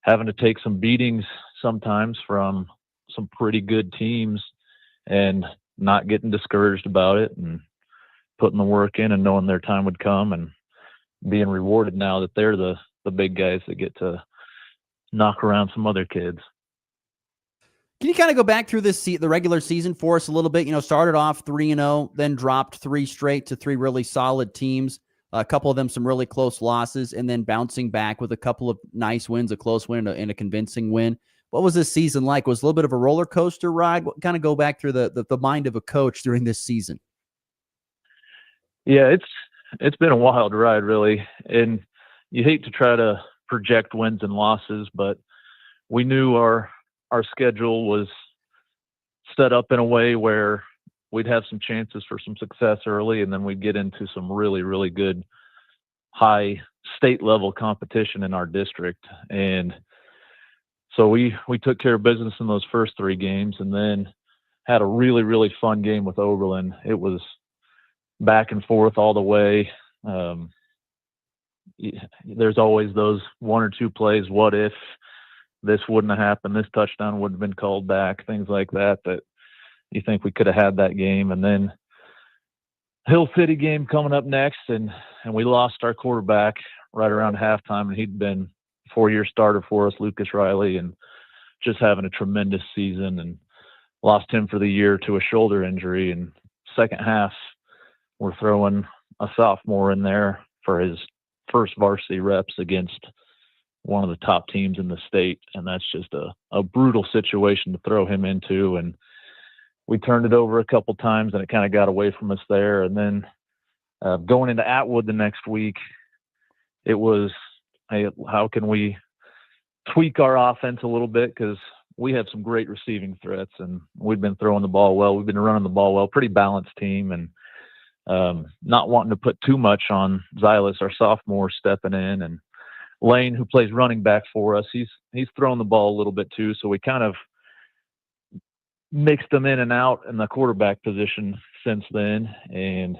having to take some beatings sometimes from some pretty good teams and not getting discouraged about it and putting the work in and knowing their time would come and being rewarded now that they're the big guys that get to knock around some other kids. Can you kind of go back through the regular season for us a little bit? Started off 3-0, then dropped 3 straight to 3 really solid teams. A couple of them some really close losses, and then bouncing back with a couple of nice wins, a close win and a convincing win. What was this season like? Was it a little bit of a roller coaster ride? Kind of go back through the mind of a coach during this season. Yeah, it's been a wild ride, really. And you hate to try to project wins and losses, but we knew our schedule was set up in a way where we'd have some chances for some success early, and then we'd get into some really, really good high state level competition in our district. And so we took care of business in those first 3 games and then had a really, really fun game with Oberlin. It was back and forth all the way. There's always those 1 or 2 plays. What if this wouldn't have happened? This touchdown would have been called back, things like that you think we could have had that game. And then Hill City game coming up next, and we lost our quarterback right around halftime, and he'd been 4-year starter for us, Lucas Riley, and just having a tremendous season, and lost him for the year to a shoulder injury. And second half, we're throwing a sophomore in there for his first varsity reps against one of the top teams in the state. And that's just a brutal situation to throw him into. And we turned it over a couple times and it kind of got away from us there. And then going into Atwood the next week, it was, hey, how can we tweak our offense a little bit? Because we have some great receiving threats and we've been throwing the ball well. We've been running the ball well, pretty balanced team, and not wanting to put too much on Xylis, our sophomore, stepping in. And Lane, who plays running back for us, he's thrown the ball a little bit too. So we kind of mixed them in and out in the quarterback position since then. And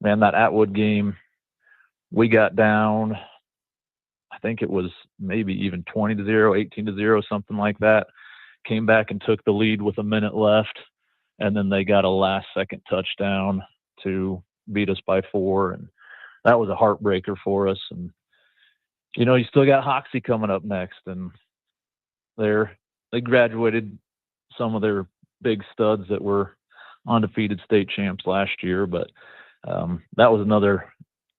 man, that Atwood game, we got down, I think it was maybe even 20-0, 18-0, something like that. Came back and took the lead with a minute left. And then they got a last second touchdown to beat us by 4. And that was a heartbreaker for us. And, you still got Hoxie coming up next, and they graduated some of their big studs that were undefeated state champs last year. But that was another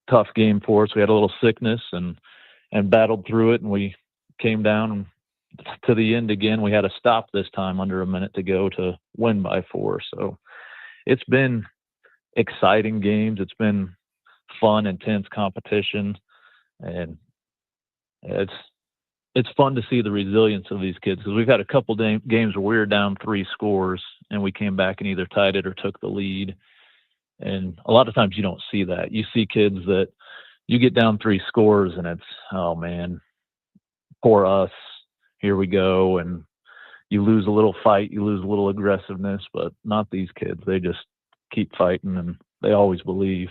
tough game for us. We had a little sickness and battled through it, and we came down to the end again. We had a stop this time under a minute to go to win by 4. So it's been exciting games. It's been fun, intense competition, and it's fun to see the resilience of these kids, because we've had a couple games where we were down 3 scores and we came back and either tied it or took the lead. And a lot of times you don't see that. You see kids that you get down 3 scores and it's, oh man, poor us, here we go. And you lose a little fight, you lose a little aggressiveness, but not these kids. They just keep fighting and they always believe.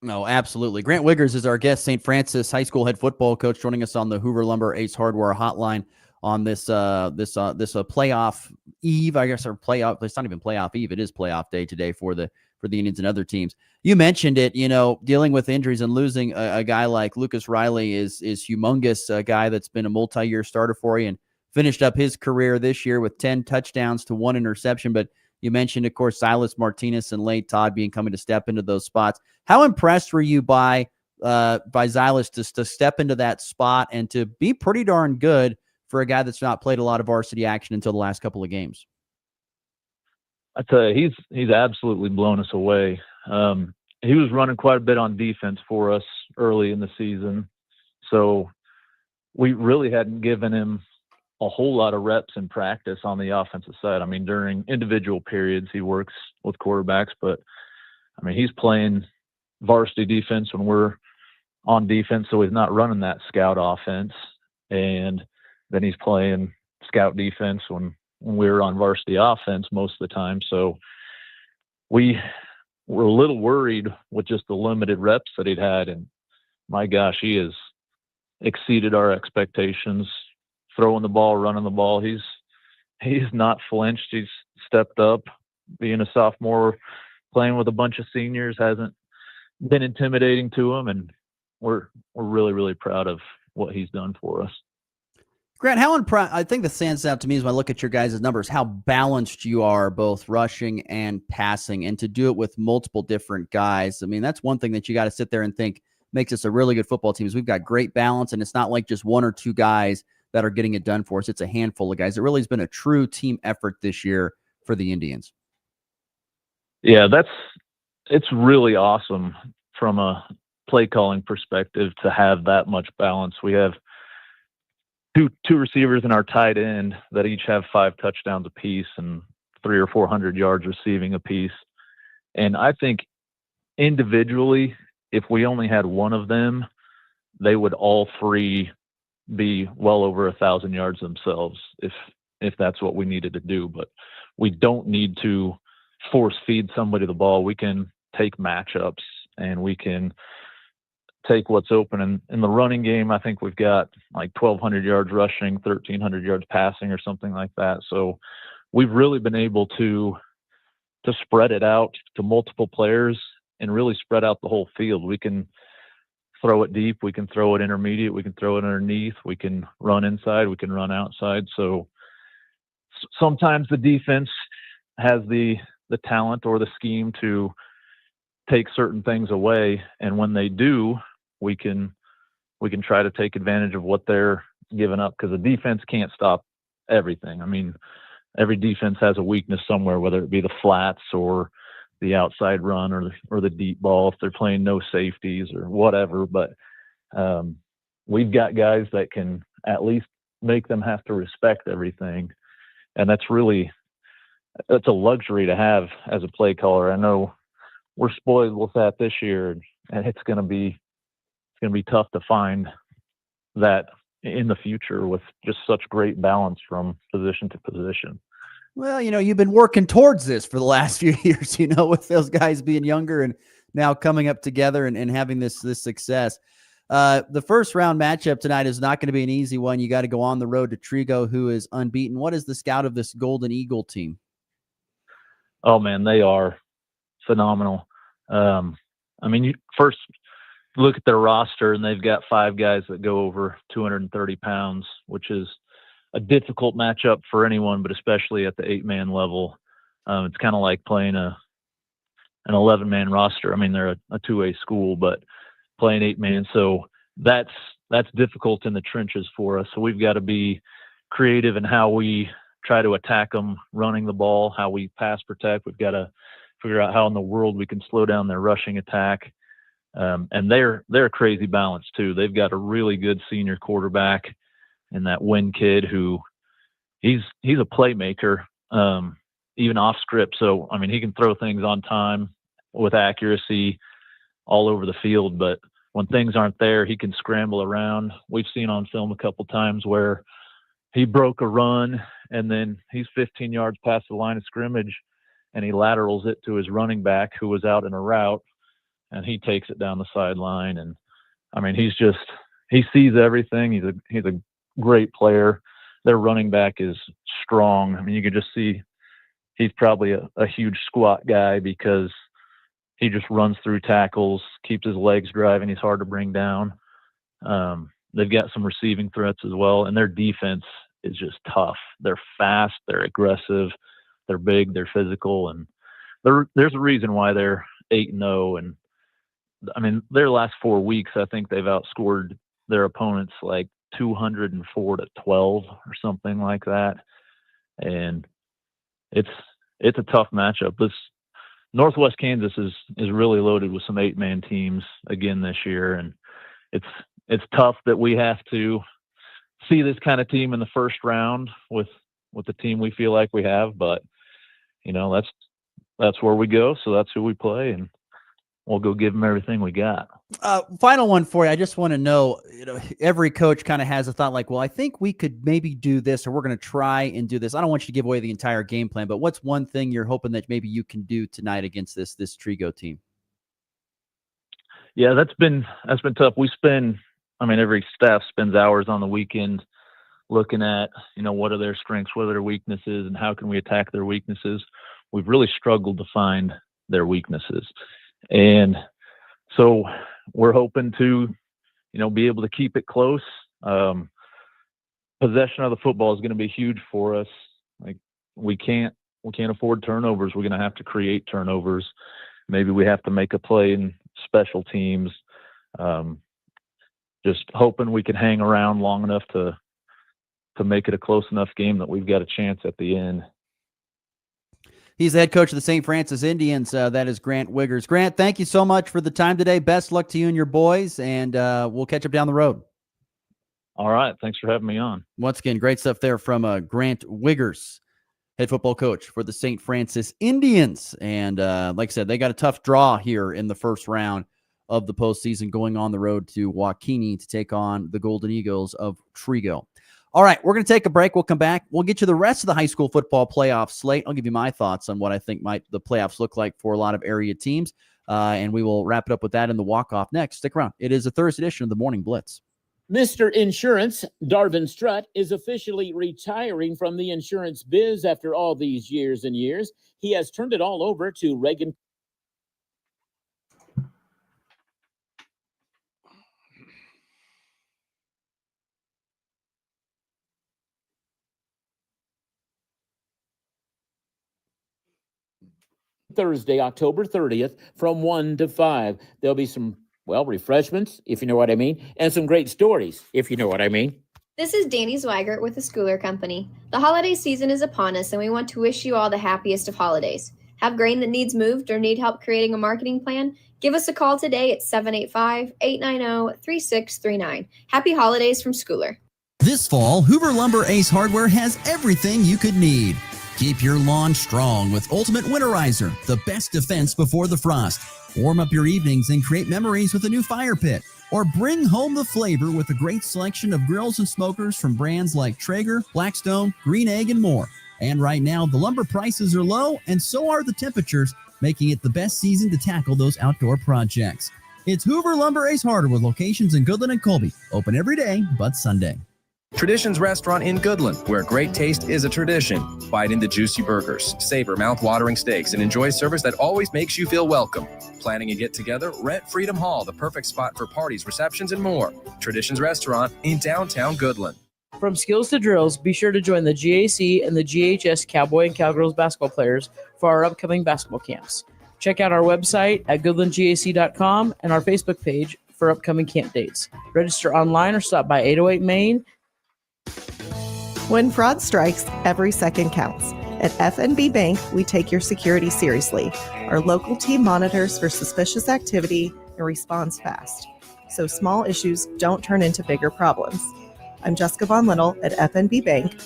No, absolutely. Grant Wiggers is our guest, St. Francis High School head football coach, joining us on the Hoover Lumber Ace Hardware hotline on this playoff eve, I guess, or playoff. It's not even playoff eve. It is playoff day today for the Indians and other teams. You mentioned it, dealing with injuries and losing a guy like Lucas Riley is humongous, a guy that's been a multi-year starter for you and finished up his career this year with 10 touchdowns to 1 interception. But you mentioned, of course, Silas Martinez and Lane Todd coming to step into those spots. How impressed were you by Silas to step into that spot and to be pretty darn good for a guy that's not played a lot of varsity action until the last couple of games? I tell you, he's absolutely blown us away. He was running quite a bit on defense for us early in the season, so we really hadn't given him a whole lot of reps in practice on the offensive side. I mean, during individual periods, he works with quarterbacks, but I mean, he's playing varsity defense when we're on defense, so he's not running that scout offense. And then he's playing scout defense when when we were on varsity offense most of the time. So we were a little worried with just the limited reps that he'd had. And my gosh, he has exceeded our expectations, throwing the ball, running the ball. He's not flinched. He's stepped up. Being a sophomore, playing with a bunch of seniors hasn't been intimidating to him. And we're really, really proud of what he's done for us. Grant, I think that stands out to me as when I look at your guys' numbers, how balanced you are, both rushing and passing, and to do it with multiple different guys. I mean, that's one thing that you got to sit there and think makes us a really good football team is we've got great balance, and it's not like just one or two guys that are getting it done for us. It's a handful of guys. It really has been a true team effort this year for the Indians. Yeah, it's really awesome from a play calling perspective to have that much balance. We have two receivers in our tight end that each have 5 touchdowns apiece and 300 or 400 yards receiving apiece. And I think individually, if we only had one of them, they would all 3 be well over 1,000 yards themselves if that's what we needed to do. But we don't need to force feed somebody the ball. We can take matchups and we can take what's open. In the running game, I think we've got like 1,200 yards rushing, 1,300 yards passing or something like that. So we've really been able to spread it out to multiple players and really spread out the whole field. We can throw it deep. We can throw it intermediate. We can throw it underneath. We can run inside. We can run outside. So sometimes the defense has the talent or the scheme to take certain things away. And when they do, we can try to take advantage of what they're giving up, because the defense can't stop everything. I mean, every defense has a weakness somewhere, whether it be the flats or the outside run or the deep ball, if they're playing no safeties or whatever. But we've got guys that can at least make them have to respect everything. And that's a luxury to have as a play caller. I know we're spoiled with that this year, and it's going to be tough to find that in the future with just such great balance from position to position. Well, you've been working towards this for the last few years, with those guys being younger and now coming up together and having this success. The first round matchup tonight is not going to be an easy one. You got to go on the road to Trigo, who is unbeaten. What is the scout of this Golden Eagle team? Oh man, they are phenomenal. I mean, you first look at their roster, and they've got 5 guys that go over 230 pounds, which is a difficult matchup for anyone, but especially at the 8-man level. It's kind of like playing an 11-man roster. I mean, they're a 2A school, but playing 8-man. So that's difficult in the trenches for us. So we've got to be creative in how we try to attack them running the ball, how we pass protect. We've got to figure out how in the world we can slow down their rushing attack. And they're crazy balanced too. They've got a really good senior quarterback and that Wynn kid who he's a playmaker, even off script. So, I mean, he can throw things on time with accuracy all over the field, but when things aren't there, he can scramble around. We've seen on film a couple times where he broke a run and then he's 15 yards past the line of scrimmage and he laterals it to his running back who was out in a route, and he takes it down the sideline. And I mean, he sees everything. He's a great player. Their running back is strong. I mean, you can just see he's probably a huge squat guy because he just runs through tackles, keeps his legs driving. He's hard to bring down. They've got some receiving threats as well, and their defense is just tough. They're fast, they're aggressive, they're big, they're physical, and there's a reason why they're 8-0. And I mean, their last 4 weeks, I think they've outscored their opponents like 204-12 or something like that. And it's a tough matchup. This Northwest Kansas is really loaded with some 8-man teams again this year, and it's tough that we have to see this kind of team in the first round with the team we feel like we have. But that's where we go, so that's who we play, and we'll go give them everything we got. Final one for you. I just want to know, every coach kind of has a thought like, well, I think we could maybe do this, or we're going to try and do this. I don't want you to give away the entire game plan, but what's one thing you're hoping that maybe you can do tonight against this Trigo team? Yeah, that's been tough. Every staff spends hours on the weekend looking at, what are their strengths, what are their weaknesses, and how can we attack their weaknesses. We've really struggled to find their weaknesses. And so we're hoping to, be able to keep it close. Possession of the football is going to be huge for us. Like we can't afford turnovers. We're going to have to create turnovers. Maybe we have to make a play in special teams. Just hoping we can hang around long enough to make it a close enough game that we've got a chance at the end. He's the head coach of the St. Francis Indians. That is Grant Wiggers. Grant, thank you so much for the time today. Best luck to you and your boys, and we'll catch up down the road. All right. Thanks for having me on. Once again, great stuff there from Grant Wiggers, head football coach for the St. Francis Indians. And like I said, they got a tough draw here in the first round of the postseason, going on the road to Waukene to take on the Golden Eagles of Trigo. All right, we're going to take a break. We'll come back. We'll get you the rest of the high school football playoff slate. I'll give you my thoughts on what I think the playoffs look like for a lot of area teams, and we will wrap it up with that in the walk-off next. Stick around. It is a Thursday edition of the Morning Blitz. Mr. Insurance, Darvin Strutt, is officially retiring from the insurance biz after all these years and years. He has turned it all over to Reagan. Thursday, October 30th from 1 to 5. There'll be some, refreshments, if you know what I mean, and some great stories, if you know what I mean. This is Danny Zweigert with the Schooler Company. The holiday season is upon us, and we want to wish you all the happiest of holidays. Have grain that needs moved or need help creating a marketing plan? Give us a call today at 785-890-3639. Happy holidays from Schooler. This fall, Hoover Lumber Ace Hardware has everything you could need. Keep your lawn strong with Ultimate Winterizer, the best defense before the frost. Warm up your evenings and create memories with a new fire pit. Or bring home the flavor with a great selection of grills and smokers from brands like Traeger, Blackstone, Green Egg, and more. And right now, the lumber prices are low, and so are the temperatures, making it the best season to tackle those outdoor projects. It's Hoover Lumber Ace Hardware with locations in Goodland and Colby. Open every day but Sunday. Traditions Restaurant in Goodland, where great taste is a tradition. Bite into juicy burgers, savor mouth-watering steaks, and enjoy service that always makes you feel welcome. Planning a get-together? Rent Freedom Hall, the perfect spot for parties, receptions, and more. Traditions Restaurant in downtown Goodland. From skills to drills, be sure to join the GAC and the GHS Cowboy and Cowgirls basketball players for our upcoming basketball camps. Check out our website at goodlandgac.com and our Facebook page for upcoming camp dates. Register online or stop by 808 Main. When fraud strikes, every second counts. At FNB Bank, we take your security seriously. Our local team monitors for suspicious activity and responds fast, so small issues don't turn into bigger problems. I'm Jessica Von Little at FNB Bank.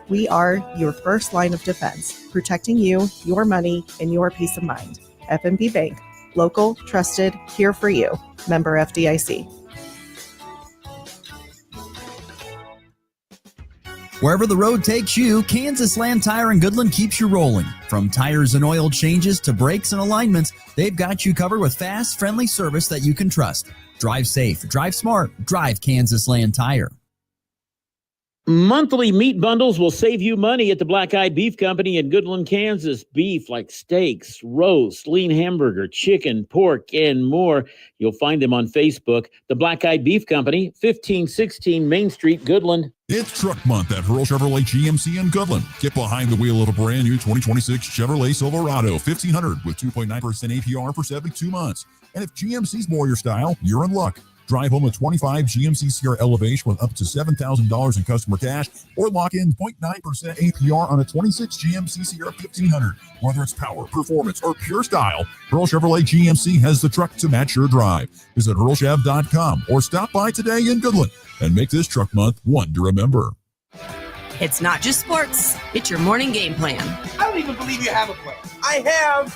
We are your first line of defense, protecting you, your money, and your peace of mind. FNB Bank, local, trusted, here for you. Member FDIC. Wherever the road takes you, Kansas Land Tire in Goodland keeps you rolling. From tires and oil changes to brakes and alignments, they've got you covered with fast, friendly service that you can trust. Drive safe, drive smart, drive Kansas Land Tire. Monthly meat bundles will save you money at the Black Eyed Beef Company in Goodland, Kansas. Beef like steaks, roast, lean hamburger, chicken, pork, and more. You'll find them on Facebook. The Black Eyed Beef Company, 1516 Main Street, Goodland. It's Truck Month at Hurl Chevrolet GMC in Goodland. Get behind the wheel of a brand new 2026 Chevrolet Silverado 1500 with 2.9% APR for 72 months. And if GMC's more your style, you're in luck. Drive home a 25 GMC Sierra Elevation with up to $7,000 in customer cash, or lock in 0.9% APR on a 26 GMC Sierra 1500. Whether it's power, performance, or pure style, Hurl Chevrolet GMC has the truck to match your drive. Visit hurlchev.com or stop by today in Goodland and make this Truck Month one to remember. It's not just sports, it's your morning game plan. I don't even believe you have a plan. I have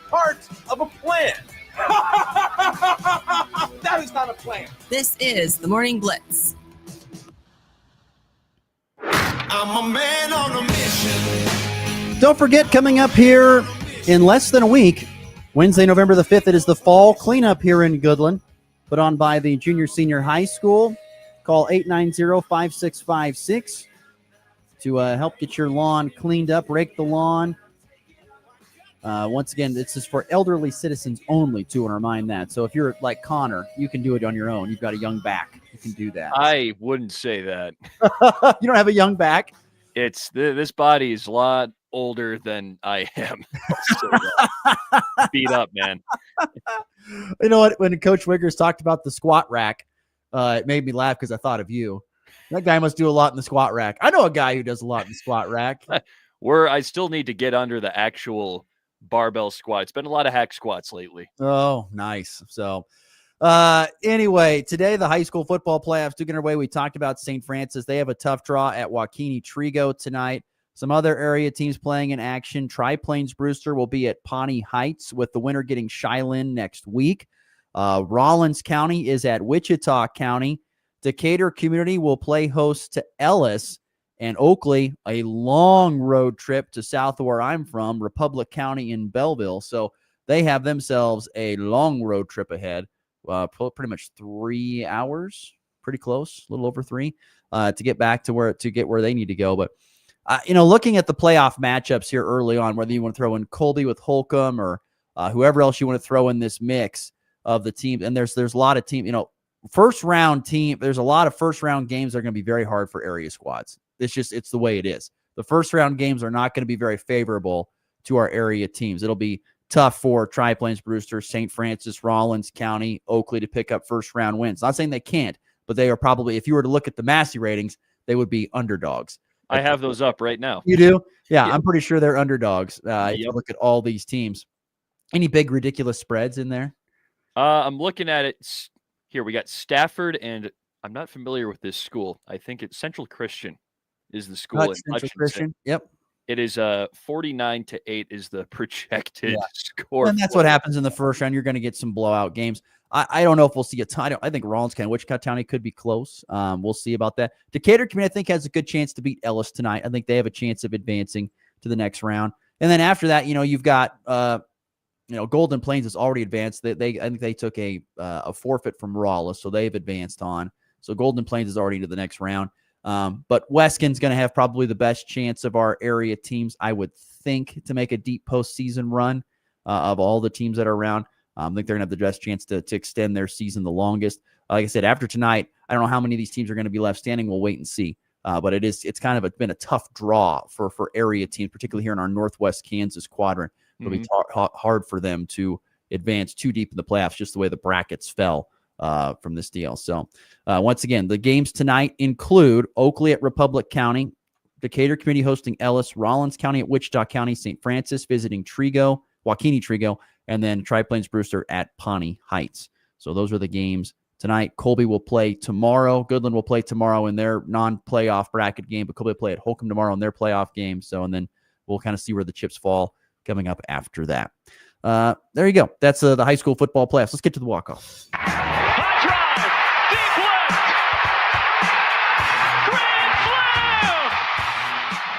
part of a plan. That is not a plan. This is the Morning Blitz. I'm a man on a mission. Don't forget, coming up here in less than a week, Wednesday, November the 5th, it is the fall cleanup here in Goodland, put on by the junior senior high school. Call 890-5656 to help get your lawn cleaned up, rake the lawn. Once again, this is for elderly citizens only, too, and remind that. So if you're like Connor, you can do it on your own. You've got a young back. You can do that. I wouldn't say that. You don't have a young back? It's this body is a lot older than I am. Beat up, man. You know what? When Coach Wiggers talked about the squat rack, it made me laugh because I thought of you. That guy must do a lot in the squat rack. I know a guy who does a lot in the squat rack. I still need to get under the actual barbell squat. It's been a lot of hack squats lately. Oh, nice. So anyway, today the high school football playoffs do get underway. We talked about St. Francis. They have a tough draw at Waukene Trigo tonight. Some other area teams playing in action. Tri-Plains Brewster will be at Pawnee Heights, with the winner getting Shiloh next week. Rawlins County is at Wichita County. Decatur Community will play host to Ellis. And Oakley, a long road trip to south of where I'm from, Republic County in Belleville. So they have themselves a long road trip ahead, pretty much 3 hours, pretty close, a little over 3, to get back to where they need to go. But looking at the playoff matchups here early on, whether you want to throw in Colby with Holcomb or whoever else you want to throw in this mix of the team, and there's a lot of team, first round team. There's a lot of first round games that are going to be very hard for area squads. It's the way it is. The first round games are not going to be very favorable to our area teams. It'll be tough for Tri-Plains Brewster, St. Francis, Rawlins County, Oakley to pick up first round wins. Not saying they can't, but they are probably, if you were to look at the Massey ratings, they would be underdogs. I have those up right now. You do? Yeah, I'm pretty sure they're underdogs. If you look at all these teams. Any big ridiculous spreads in there? I'm looking at it here. We got Stafford, and I'm not familiar with this school. I think it's Central Christian is the school. Central Christian. Yep. It is 49-8 is the projected score. And that's what happens in the first round. You're going to get some blowout games. I don't know if we'll see a ton. I think Rawlins County, Wichita County could be close. We'll see about that. Decatur Community, I think, has a good chance to beat Ellis tonight. I think they have a chance of advancing to the next round. And then after that, you've got Golden Plains is already advanced. I think they took a forfeit from Rawlins, so they've advanced on. So Golden Plains is already into the next round. But Weskin's going to have probably the best chance of our area teams, I would think, to make a deep postseason run of all the teams that are around. I think they're going to have the best chance to extend their season the longest. Like I said, after tonight, I don't know how many of these teams are going to be left standing. We'll wait and see. But it's kind of been a tough draw for area teams, particularly here in our Northwest Kansas quadrant. It'll be hard for them to advance too deep in the playoffs, just the way the brackets fell from this deal. So once again, the games tonight include Oakley at Republic County, Decatur Community hosting Ellis, Rawlins County at Wichita County, St. Francis visiting Waukene Trigo, and then Tri-Plains Brewster at Pawnee Heights. So those are the games tonight. Colby will play tomorrow. Goodland will play tomorrow in their non-playoff bracket game, but Colby will play at Holcomb tomorrow in their playoff game. So, and then we'll kind of see where the chips fall coming up after that. There you go. That's the high school football playoffs. Let's get to the walk-off.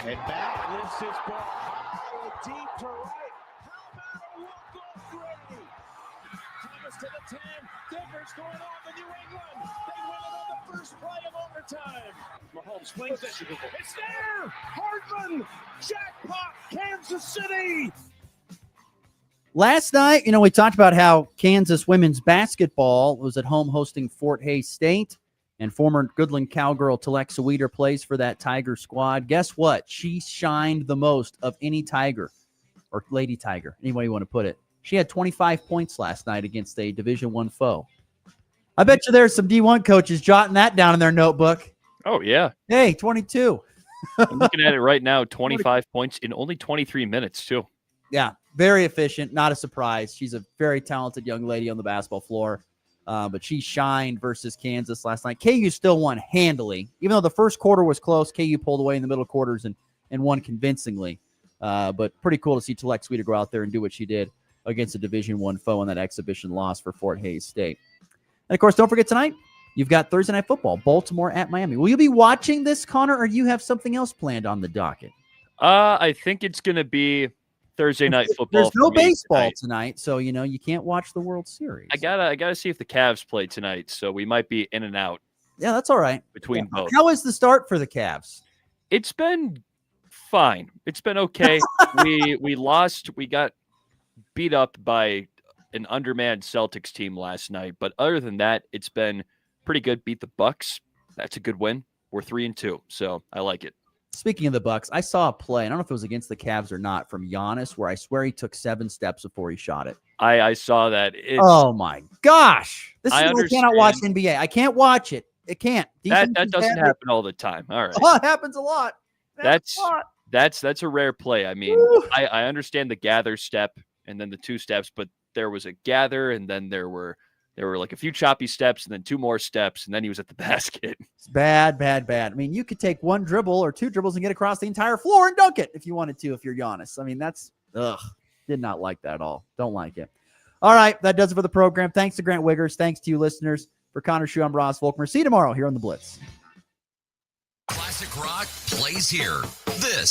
And back lifts his ball deep to right. How about a walk-off Grady? Thomas to the 10. Denver's going on to New England. They win it on the first play of overtime. Mahomes swings it. It's there. Hardman. Jackpot. Kansas City. Last night, we talked about how Kansas women's basketball was at home hosting Fort Hays State, and former Goodland Cowgirl Telexa Weeder plays for that Tiger squad. Guess what? She shined the most of any Tiger or Lady Tiger, any way you want to put it. She had 25 points last night against a Division I foe. I bet you there's some D1 coaches jotting that down in their notebook. Oh, yeah. Hey, 22. I'm looking at it right now, 25 points in only 23 minutes, too. Yeah, very efficient. Not a surprise. She's a very talented young lady on the basketball floor. But she shined versus Kansas last night. KU still won handily. Even though the first quarter was close, KU pulled away in the middle quarters and won convincingly. But pretty cool to see Telex Weeder go out there and do what she did against a Division I foe in that exhibition loss for Fort Hays State. And, of course, don't forget tonight, you've got Thursday Night Football, Baltimore at Miami. Will you be watching this, Connor, or do you have something else planned on the docket? I think it's going to be Thursday Night Football. There's no baseball tonight, so, you can't watch the World Series. I gotta see if the Cavs play tonight, so we might be in and out. Yeah, that's all right. Between both. How is the start for the Cavs? It's been fine. It's been okay. we lost. We got beat up by an undermanned Celtics team last night, but other than that, it's been pretty good. Beat the Bucks. That's a good win. We're 3-2, so I like it. Speaking of the Bucks, I saw a play. I don't know if it was against the Cavs or not from Giannis, where I swear he took 7 steps before he shot it. I saw that. Oh my gosh! This is why I cannot watch understand. NBA. I can't watch it. It can't. That doesn't happen all the time. All right. Oh, it happens a lot. That's a rare play. I mean, I understand the gather step and then the 2 steps, but there was a gather and then there were like a few choppy steps and then 2 more steps and then he was at the basket. It's bad. I mean, you could take 1 dribble or 2 dribbles and get across the entire floor and dunk it if you wanted to, if you're Giannis. I mean, did not like that at all. Don't like it. All right, that does it for the program. Thanks to Grant Wiggers. Thanks to you listeners. For Connor Schuh, I'm Ross Volkmer. See you tomorrow here on The Blitz. Classic rock plays here. This